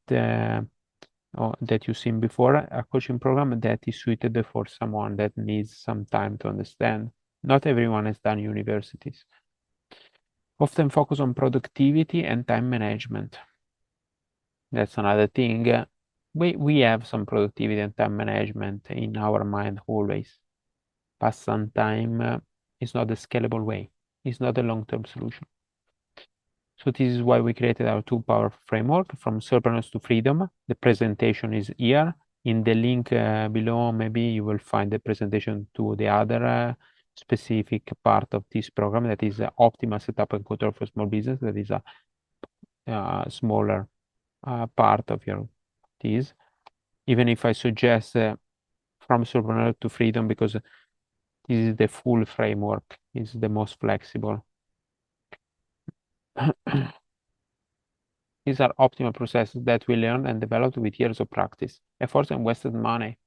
that you've seen before, a coaching program that is suited for someone that needs some time to understand. Not everyone has done universities. Often focus on productivity and time management. That's another thing. We have some productivity and time management in our mind always, but sometimes it's not a scalable way. It's not a long-term solution. So this is why we created our two-power framework from solopreneurs to freedom. The presentation is here. In the link below, maybe you will find the presentation to the other specific part of this program that is optimal setup and control for small business. That is a smaller part of your this. Even if I suggest from solopreneur to freedom because this is the full framework, is the most flexible. These are optimal processes that we learned and developed with years of practice, efforts, and wasted money.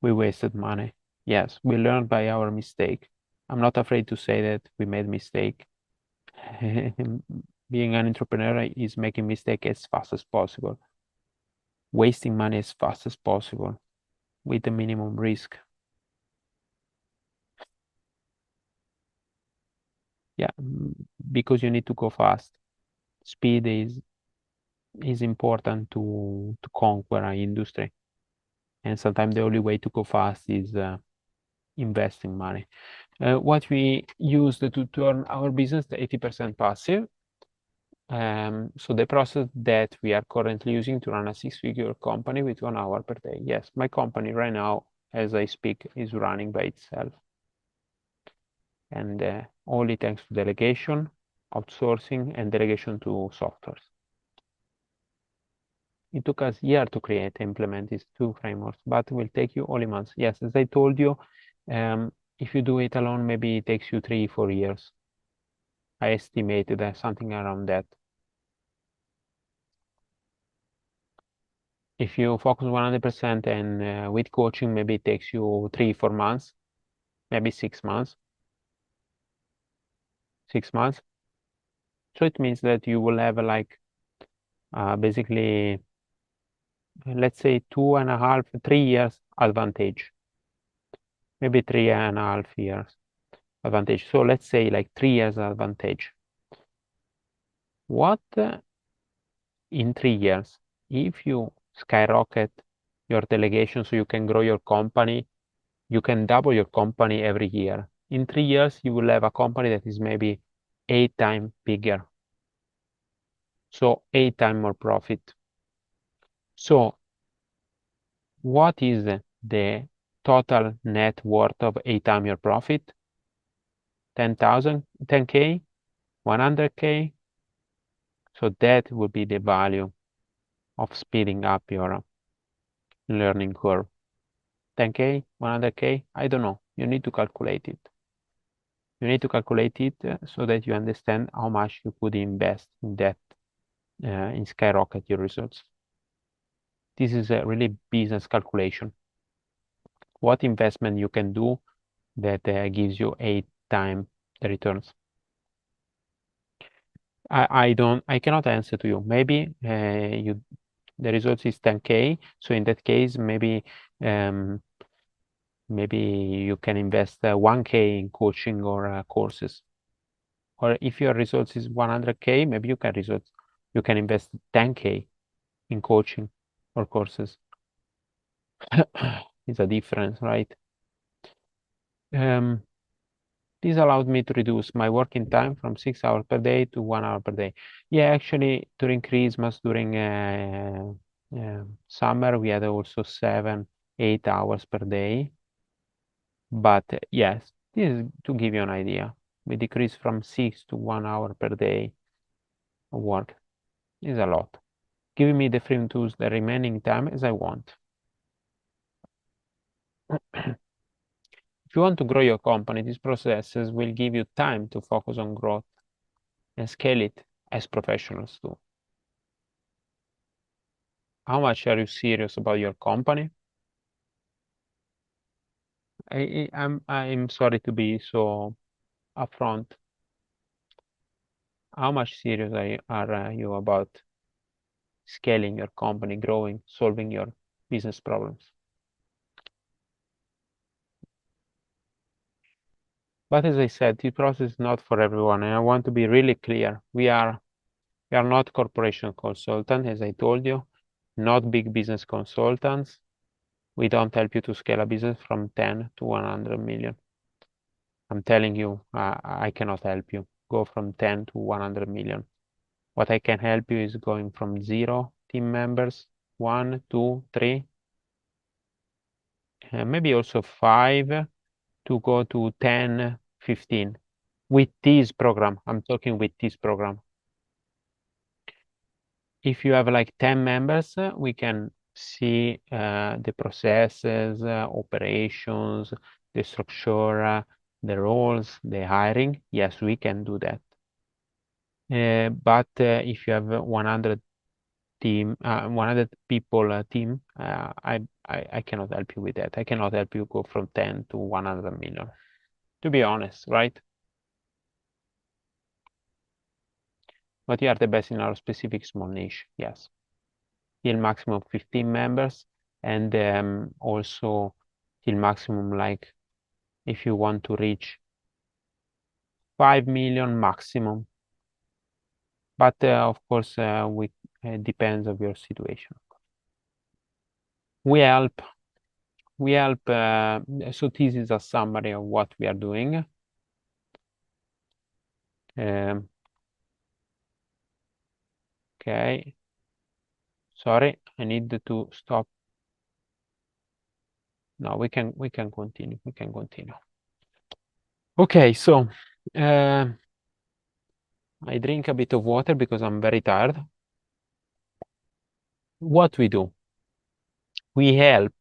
We wasted money. Yes, we learned by our mistake. I'm not afraid to say that we made mistake. Being an entrepreneur is making mistake as fast as possible, wasting money as fast as possible with the minimum risk. Yeah, because you need to go fast. Speed is important to conquer an industry, and sometimes the only way to go fast is investing money. What we used to turn our business to 80% passive. So the process that we are currently using to run a six-figure company with 1 hour per day. Yes, my company right now, as I speak, is running by itself. And only thanks to delegation, outsourcing, and delegation to softwares. It took us a year to create and implement these two frameworks, but it will take you only months. Yes, as I told you, if you do it alone, maybe it takes you 3-4 years. I estimated something around that. If you focus 100% and with coaching, maybe it takes you 3-4 months, maybe 6 months. 6 months. So it means that you will have like basically, let's say 2.5, 3 years advantage. Maybe 3.5 years advantage. So let's say like 3 years advantage. What in 3 years, if you skyrocket your delegation so you can grow your company, you can double your company every year. In 3 years, you will have a company that is maybe 8 times bigger. So 8 times more profit. So what is the total net worth of 8 times your profit? 10,000, 10K, 100K. So that would be the value of speeding up your learning curve. 10K, 100K, I don't know. You need to calculate it. You need to calculate it so that you understand how much you could invest in that, in skyrocket your results. This is a really business calculation. What investment you can do that gives you 8 times the returns. I cannot answer to you. Maybe the result is 10K. So in that case, maybe you can invest 1K in coaching or courses. Or if your results is 100K, maybe you can invest 10K in coaching or courses. It's a difference, right? This allowed me to reduce my working time from 6 hours per day to 1 hour per day. Yeah, actually, during Christmas, during summer, we had also 7-8 hours per day. But yes, this is to give you an idea. We decreased from 6 to 1 hour per day of work. Is a lot. Giving me the freedom to use the remaining time as I want. If you want to grow your company, these processes will give you time to focus on growth and scale it as professionals do. How much are you serious about your company? I'm sorry to be so upfront. How much serious are you about scaling your company, growing, solving your business problems? But as I said, this process is not for everyone, and I want to be really clear. We are We are not corporation consultant, as I told you, not big business consultants. We don't help you to scale a business from 10 to 100 million. I'm telling you, I cannot help you go from 10 to 100 million. What I can help you is going from 0 team members, 1, 2, 3, maybe also 5, to go to 10, 15. With this program, I'm talking with this program. If you have like 10 members, we can see the processes, operations, the structure, the roles, the hiring. Yes, we can do that. But if you have 100 team, 100 people team, I cannot help you with that. I cannot help you go from 10 to 100 million, to be honest, right? But you are the best in our specific small niche, yes. Till maximum 15 members, and also till maximum, like if you want to reach 5 million maximum. But of course, depends of your situation. We help. So this is a summary of what we are doing. Okay. Sorry, I need to stop. No, we can continue. We can continue. Okay, so I drink a bit of water because I'm very tired. What we do? We help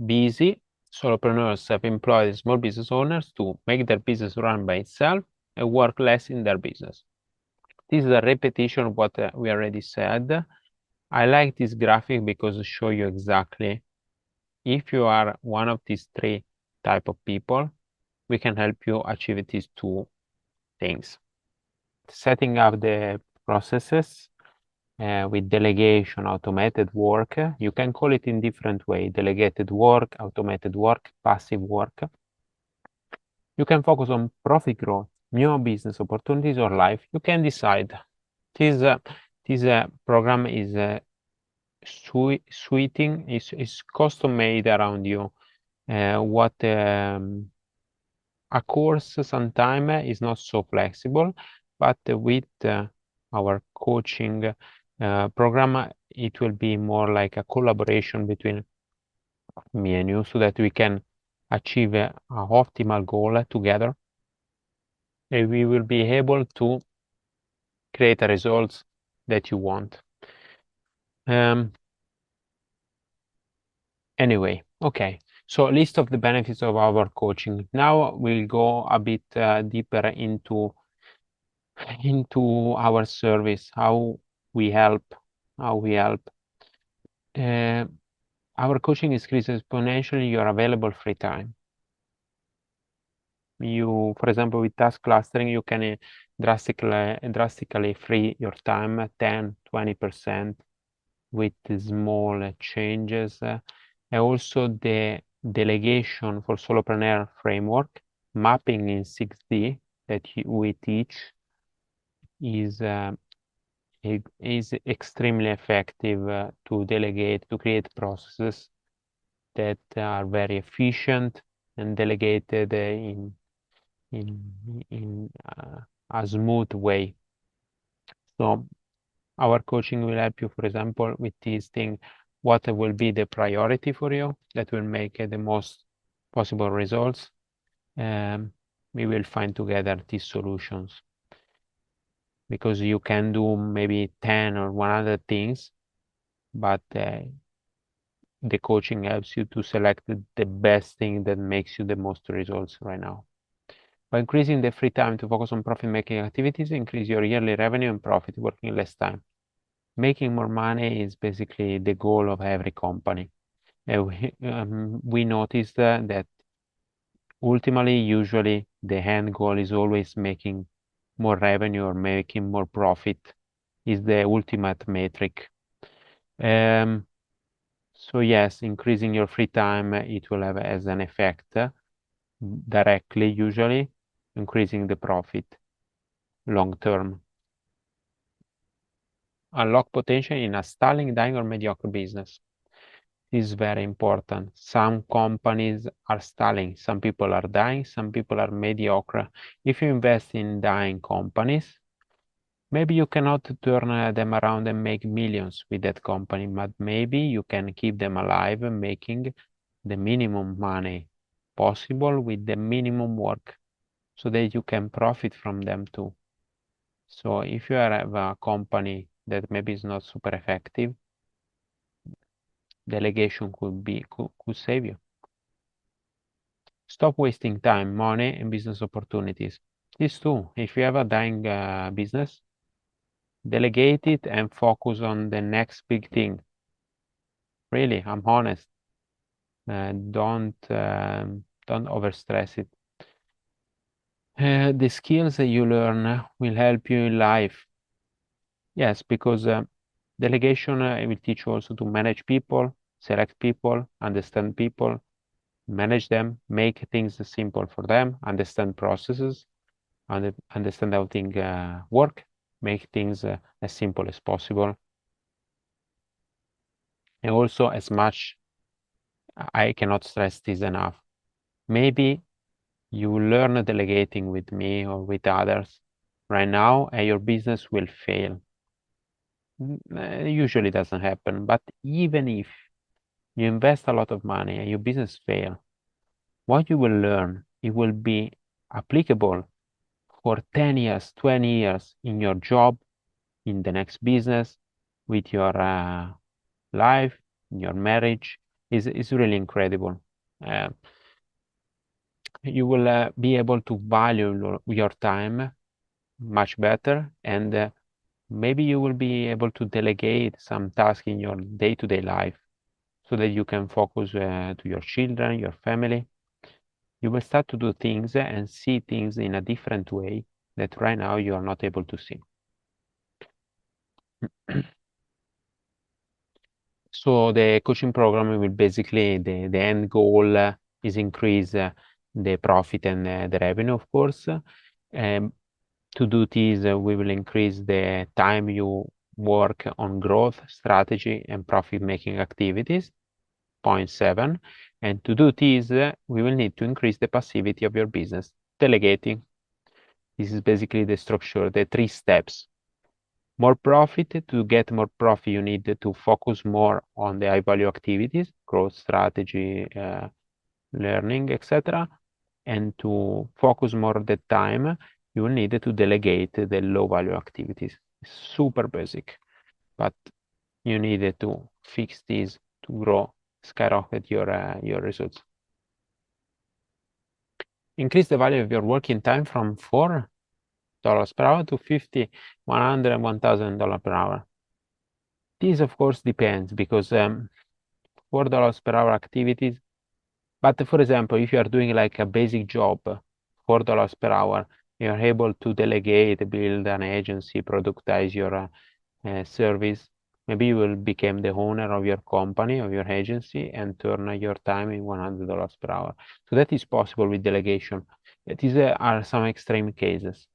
busy solopreneurs, self-employed, small business owners to make their business run by itself and work less in their business. This is a repetition of what we already said. I like this graphic because it shows you exactly if you are one of these three type of people, we can help you achieve these two things. Setting up the processes with delegation, automated work. You can call it in different way: delegated work, automated work, passive work. You can focus on profit growth, new business opportunities, or life. You can decide. This program is suiting, is custom made around you. What a course sometimes is not so flexible, but with our coaching program, it will be more like a collaboration between me and you so that we can achieve an optimal goal together. And we will be able to create the results that you want. Anyway, okay. So list of the benefits of our coaching. Now we'll go a bit deeper into our service, how we help. Our coaching increases exponentially your available free time. For example, with task clustering, you can drastically free your time 10, 20% with small changes. And also the delegation for solopreneur framework, mapping in 6D that we teach is extremely effective to delegate, to create processes that are very efficient and delegated in a smooth way. So our coaching will help you, for example, with this thing, what will be the priority for you that will make the most possible results. We will find together these solutions, because you can do maybe 10 or 100 things, but the coaching helps you to select the best thing that makes you the most results right now. By increasing the free time to focus on profit-making activities, increase your yearly revenue and profit working less time. Making more money is basically the goal of every company. We noticed that ultimately, usually, the end goal is always making more revenue or making more profit is the ultimate metric. So yes, increasing your free time, it will have as an effect directly, usually, increasing the profit long term. unlock potential in a stalling, dying, or mediocre business. This is very important. Some companies are stalling, some people are dying, some people are mediocre. If you invest in dying companies, maybe you cannot turn them around and make millions with that company, but maybe you can keep them alive, making the minimum money possible with the minimum work so that you can profit from them too. So if you have a company that maybe is not super effective, delegation could save you. Stop wasting time, money, and business opportunities. This too, if you have a dying business, delegate it and focus on the next big thing. Really, I'm honest. Don't overstress it. The skills that you learn will help you in life. Yes, because delegation will teach you also to manage people, select people, understand people, manage them, make things simple for them, understand processes, understand how things work, make things as simple as possible. And also, as much, I cannot stress this enough. Maybe you learn delegating with me or with others right now, and your business will fail. Usually doesn't happen, but even if you invest a lot of money and your business fail, what you will learn, it will be applicable for 10 years, 20 years in your job, in the next business, with your life, in your marriage, is really incredible. You will be able to value your time much better, and maybe you will be able to delegate some tasks in your day-to-day life so that you can focus to your children, your family. You will start to do things and see things in a different way that right now you are not able to see. So the coaching program will basically, the end goal is increase the profit and the revenue, of course. To do this, we will increase the time you work on growth, strategy, and profit-making activities, 0.7. And to do this, we will need to increase the passivity of your business, delegating. This is basically the structure, the 3 steps. More profit. To get more profit, you need to focus more on the high-value activities, growth strategy, learning, etc. And to focus more of the time, you will need to delegate the low-value activities. Super basic, but you need to fix this to grow, skyrocket your results. Increase the value of your working time from $4 per hour to $50, $100, $1,000 per hour. This, of course, depends because $4 per hour activities. But for example, if you are doing like a basic job, $4 per hour, you're able to delegate, build an agency, productize your service. Maybe you will become the owner of your company, of your agency, and turn your time in $100 per hour. So that is possible with delegation. These are some extreme cases.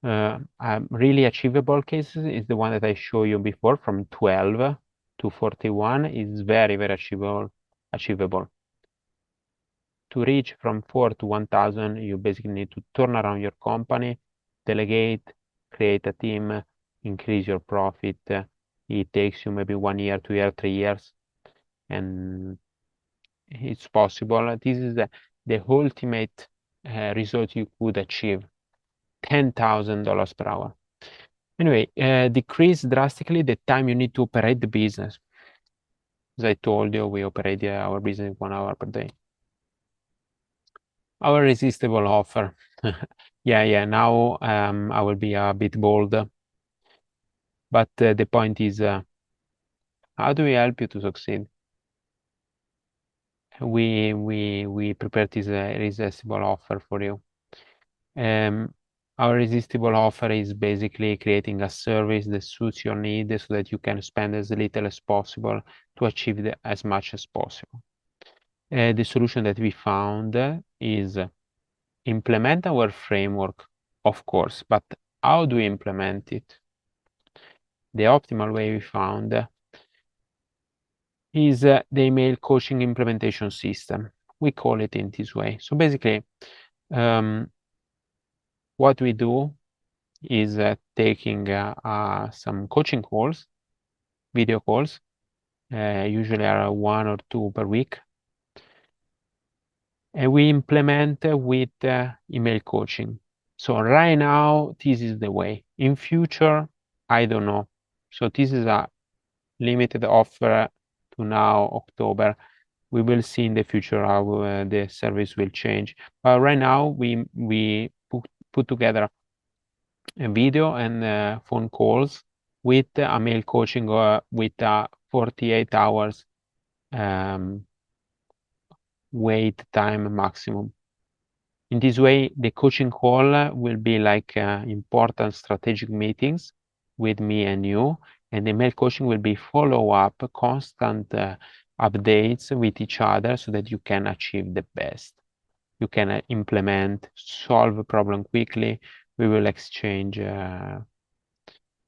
Really achievable cases is the one that I showed you before, from 12 to 41 is very, very achievable. To reach from 4 to 1,000, you basically need to turn around your company, delegate, create a team, increase your profit. It takes you maybe 1 year, 2 years, 3 years, and it's possible. This is the ultimate result you could achieve, $10,000 per hour. Anyway, decrease drastically the time you need to operate the business. As I told you, we operate our business 1 hour per day. Our irresistible offer. Yeah, now I will be a bit bold, but the point is, how do we help you to succeed? We prepared this irresistible offer for you. Our irresistible offer is basically creating a service that suits your needs so that you can spend as little as possible to achieve as much as possible. The solution that we found is implement our framework, of course, but how do we implement it? the optimal way we found is the email coaching implementation system. We call it in this way. So basically, what we do is taking some coaching calls, video calls, usually are 1 or 2 per week, and we implement with email coaching. So right now, this is the way. In future, I don't know. So this is a limited offer to now, October. We will see in the future how the service will change. But right now, we put together a video and phone calls with a mail coaching with 48 hours wait time maximum. In this way, the coaching call will be like important strategic meetings with me and you, and the mail coaching will be follow-up, constant updates with each other so that you can achieve the best. You can implement, solve a problem quickly. We will exchange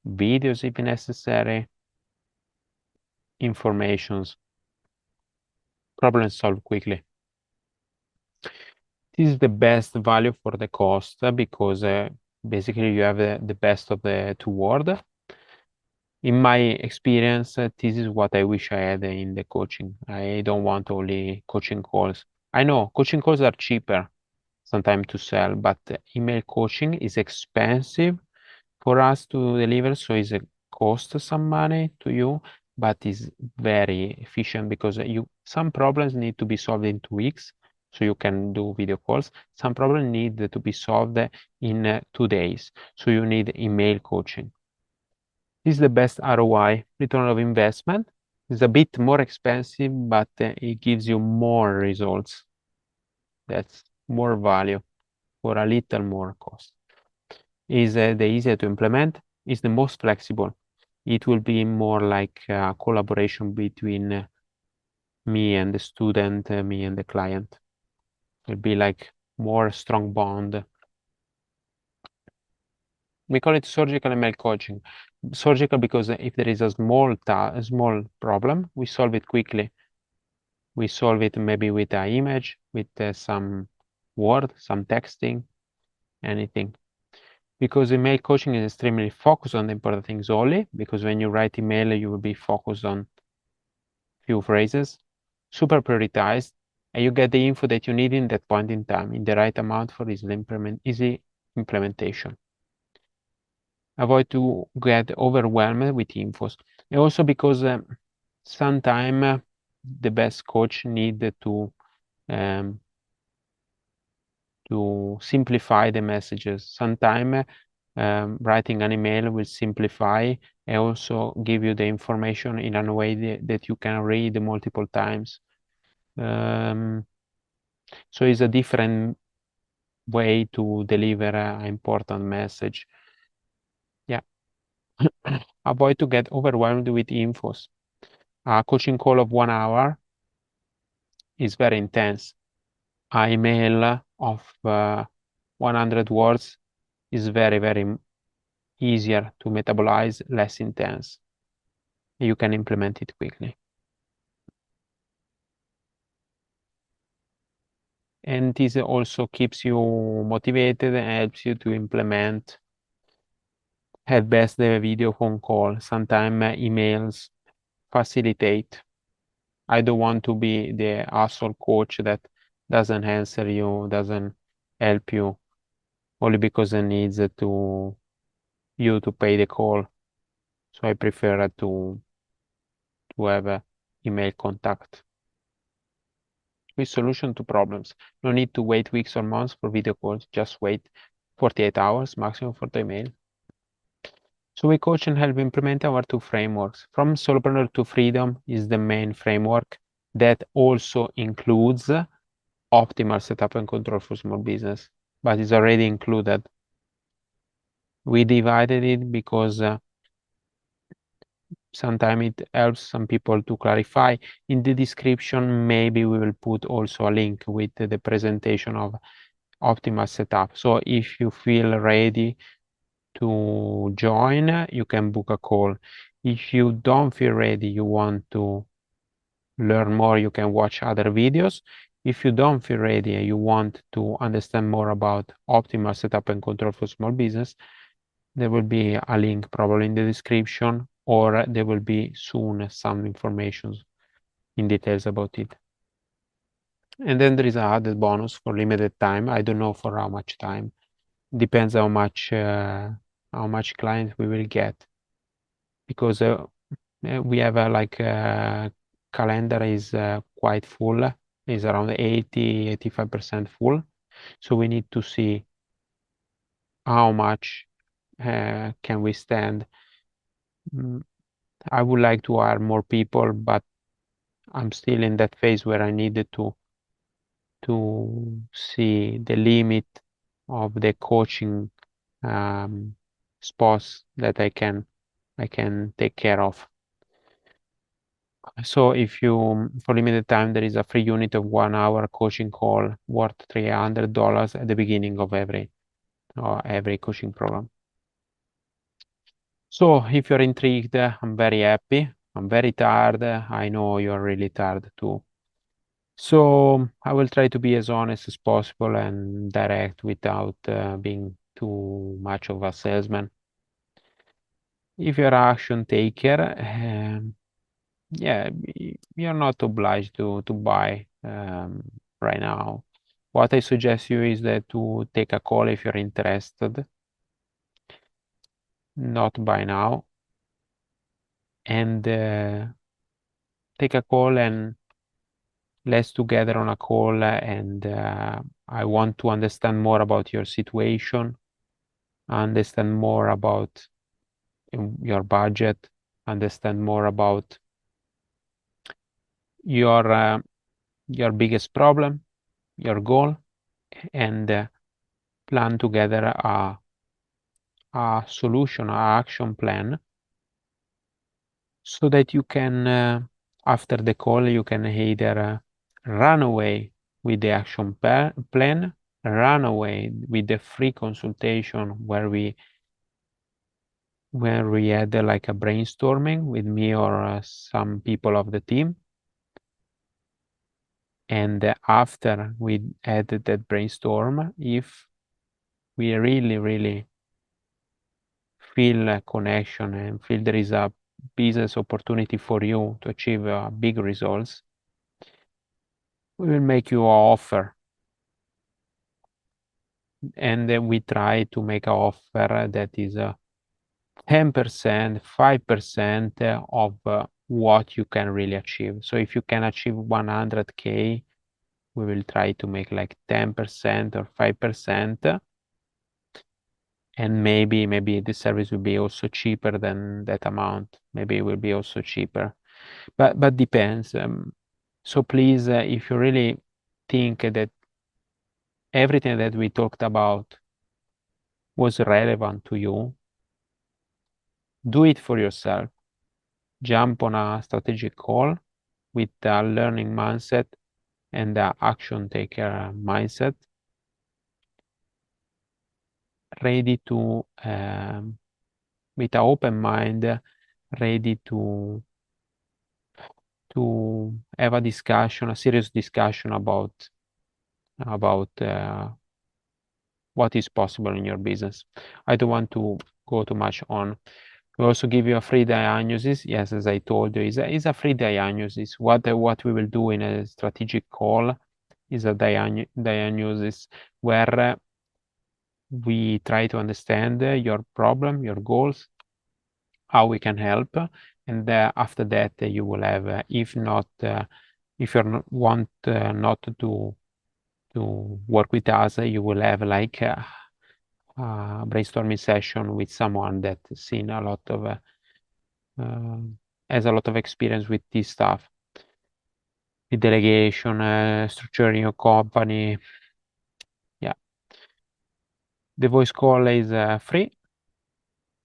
videos if necessary, informations, problem solved quickly. This is the best value for the cost because basically you have the best of the two worlds. In my experience, this is what I wish I had in the coaching. I don't want only coaching calls. I know coaching calls are cheaper sometimes to sell, but email coaching is expensive for us to deliver, so it's a cost some money to you, but is very efficient because some problems need to be solved in 2 weeks, so you can do video calls. Some problems need to be solved in 2 days, so you need email coaching. This is the best ROI, return of investment. It's a bit more expensive, but it gives you more results. That's more value for a little more cost. Is the easier to implement, is the most flexible. It will be more like a collaboration between me and the student, me and the client. It'll be like more strong bond. We call it surgical email coaching. Surgical because if there is a small problem, we solve it quickly. We solve it maybe with an image, with some word, some texting, anything. Because email coaching is extremely focused on the important things only, because when you write email, you will be focused on few phrases, super prioritized, and you get the info that you need in that point in time, in the right amount for easy implementation. Avoid to get overwhelmed with infos. And also because sometimes the best coach need to simplify the messages. Sometimes writing an email will simplify and also give you the information in a way that you can read multiple times. So it's a different way to deliver an important message. Yeah. Avoid to get overwhelmed with infos. A coaching call of 1 hour is very intense. An email of 100 words is very, very easier to metabolize, less intense. You can implement it quickly. And this also keeps you motivated and helps you to implement at best the video phone call. Sometimes emails facilitate. I don't want to be the asshole coach that doesn't answer you, doesn't help you, only because it needs you to pay the call. So I prefer to have a email contact. With solution to problems. No need to wait weeks or months for video calls. Just wait 48 hours maximum for the email. So we coach and help implement our 2 frameworks. From solopreneur to freedom is the main framework that also includes optimal setup and control for small business, but it's already included. We divided it because sometimes it helps some people to clarify. In the description, maybe we will put also a link with the presentation of optimal setup. So if you feel ready to join, you can book a call. If you don't feel ready, you want to learn more, you can watch other videos. If you don't feel ready and you want to understand more about optimal setup and control for small business, there will be a link probably in the description, or there will be soon some information in details about it. And then there is a added bonus for limited time. I don't know for how much time. Depends how much clients we will get, because we have like calendar is quite full, is around 85% full. So we need to see how much can we stand. I would like to hire more people, but I'm still in that phase where I needed to see the limit of the coaching spots that I can take care of. So if you, for limited time, there is a free unit of 1 hour coaching call worth $300 at the beginning of every coaching program. So if you're intrigued, I'm very happy. I'm very tired. I know you're really tired too. So I will try to be as honest as possible and direct without being too much of a salesman. If you're an action taker, yeah, you're not obliged to buy right now. What I suggest you is that to take a call if you're interested, not buy now, and take a call and let's together on a call, and I want to understand more about your situation, understand more about your budget, understand more about your biggest problem, your goal, and plan together a solution, a action plan, so that you can, after the call, you can either run away with the action plan, run away with the free consultation where we had like a brainstorming with me or some people of the team. And after we had that brainstorm, if we really, really feel a connection and feel there is a business opportunity for you to achieve big results, we will make you an offer. And then we try to make an offer that is 10%, 5% of what you can really achieve. So if you can achieve 100K, we will try to make like 10% or 5%. And maybe the service will be also cheaper than that amount. Maybe it will be also cheaper, but depends. So please, if you really think that everything that we talked about was relevant to you, do it for yourself. Jump on a strategic call with a learning mindset and a action taker mindset, ready to, with an open mind, ready to have a discussion, a serious discussion about what is possible in your business. I don't want to go too much on. We also give you a free diagnosis. Yes, as I told you, is a free diagnosis. What we will do in a strategic call is a diagnosis where we try to understand your problem, your goals, how we can help, and after that you will have, if not, if you want not to work with us, you will have like a brainstorming session with someone that seen a lot of has a lot of experience with this stuff, with delegation, structuring your company. Yeah, the voice call is free,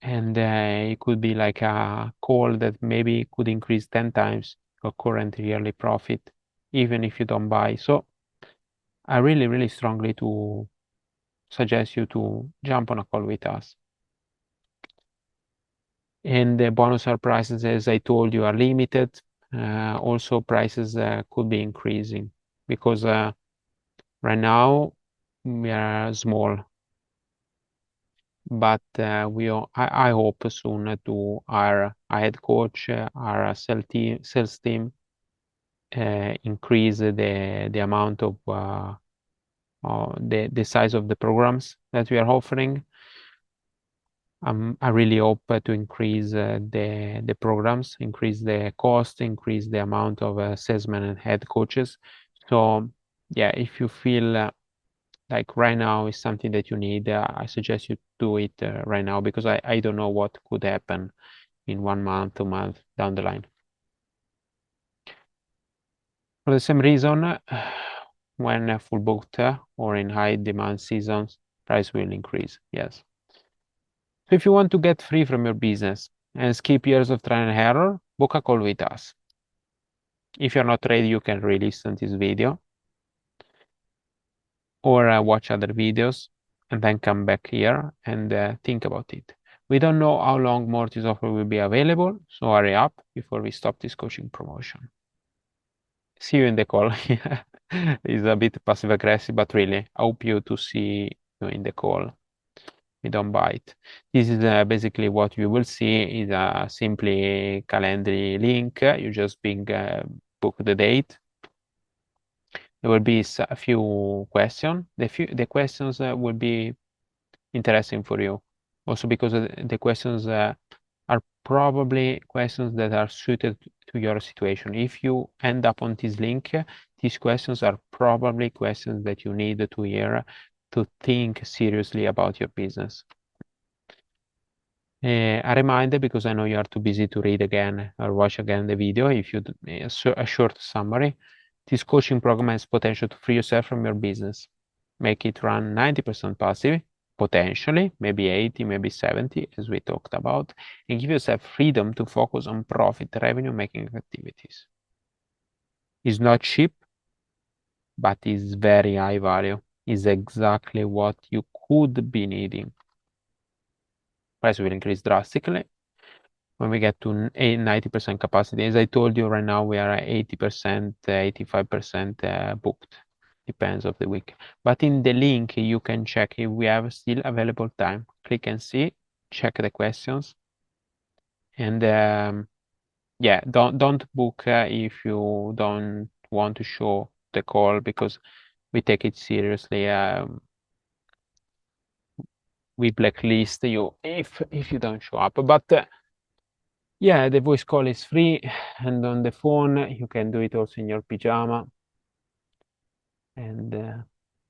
and it could be like a call that maybe could increase 10 times your current yearly profit, even if you don't buy. So I really, really strongly to suggest you to jump on a call with us. And the bonus prices, as I told you, are limited. Also, prices could be increasing because right now we are small, but I hope soon to our head coach, our sales team, increase the amount of the size of the programs that we are offering. I really hope to increase the programs, increase the cost, increase the amount of salesmen and head coaches. So yeah, if you feel like right now is something that you need, I suggest you do it right now, because I don't know what could happen in 1 month, 2 months down the line. For the same reason, when full booked or in high demand seasons, price will increase. Yes. So if you want to get free from your business and skip years of trial and error, book a call with us. If you're not ready, you can re-listen this video or watch other videos and then come back here and think about it. We don't know how long more this offer will be available, so hurry up before we stop this coaching promotion. See you in the call. It's a bit passive aggressive, but really, I hope you to see you in the call. We don't bite. This is basically what you will see is a simply Calendly link. You just book the date. There will be a few questions. The questions will be interesting for you, also because the questions are probably questions that are suited to your situation. If you end up on this link, these questions are probably questions that you need to hear to think seriously about your business. A reminder, because I know you are too busy to read again or watch again the video, if you a short summary. This coaching program has potential to free yourself from your business, make it run 90% passive, potentially, maybe 80, maybe 70, as we talked about, and give yourself freedom to focus on profit revenue making activities. It's not cheap, but it's very high value. It's exactly what you could be needing. Price will increase drastically when we get to 90% capacity. As I told you, right now we are at 80%, 85% booked. Depends of the week. But in the link, you can check if we have still available time. Click and see, check the questions. And yeah, don't book if you don't want to show the call, because we take it seriously. We blacklist you if you don't show up. But yeah, the voice call is free, and on the phone you can do it also in your pajama. And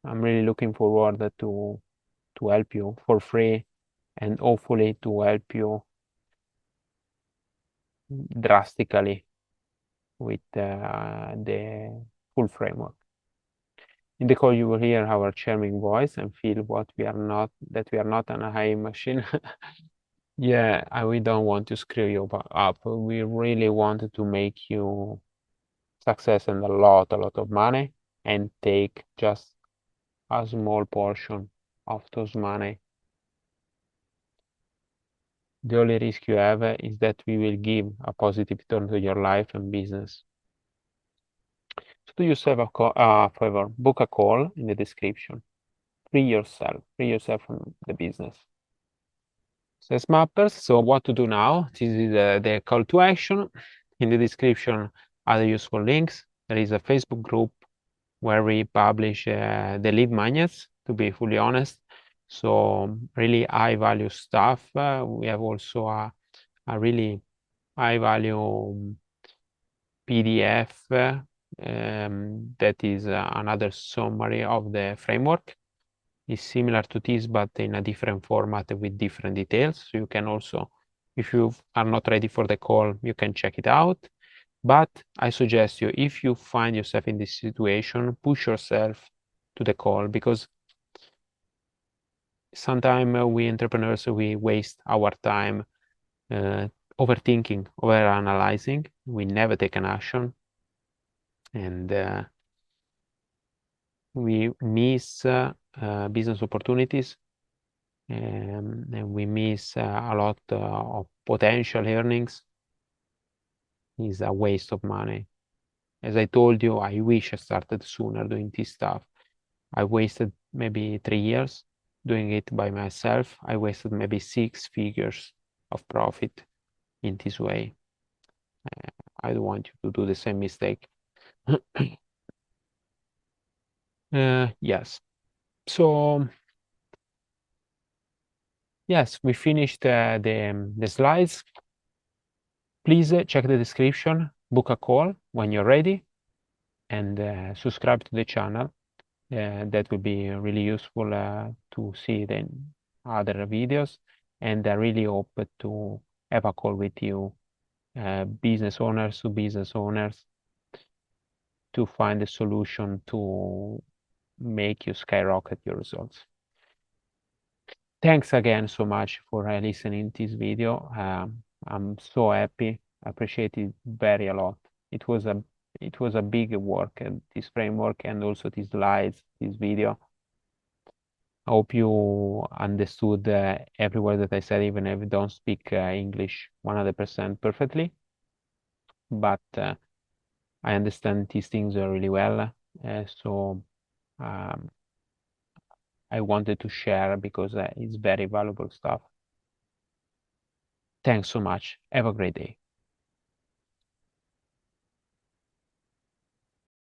I'm really looking forward to help you for free, and hopefully to help you drastically with the full framework. In the call, you will hear our charming voice and feel that we are not an AI machine. Yeah, we don't want to screw you up. We really wanted to make you success and a lot of money, and take just a small portion of those money. The only risk you have is that we will give a positive turn to your life and business. So do yourself a favor, book a call in the description. Free yourself from the business. Sales mappers. So what to do now? This is the call to action. In the description, other useful links. There is a Facebook group where we publish the lead magnets, to be fully honest. So really high value stuff. We have also a really high value PDF that is another summary of the framework. It's similar to this, but in a different format with different details. So you can also, if you are not ready for the call, you can check it out. But I suggest you, if you find yourself in this situation, push yourself to the call, because sometimes we entrepreneurs, we waste our time overthinking, overanalyzing. We never take an action, and we miss business opportunities, and we miss a lot of potential earnings is a waste of money. As I told you, I wish I started sooner doing this stuff. I wasted maybe 3 years doing it by myself. I wasted maybe 6 figures of profit in this way. I don't want you to do the same mistake. Yes. So yes, we finished the slides. Please check the description, book a call when you're ready, and subscribe to the channel. That will be really useful to see the other videos. And I really hope to have a call with you, business owners to business owners, to find a solution to make you skyrocket your results. Thanks again so much for listening to this video. I'm so happy. I appreciate it very a lot. It was a big work, this framework, and also these slides, this video. I hope you understood every word that I said, even if I don't speak English 100% perfectly. But I understand these things really well. So um, I wanted to share because it's very valuable stuff. Thanks so much. Have a great day.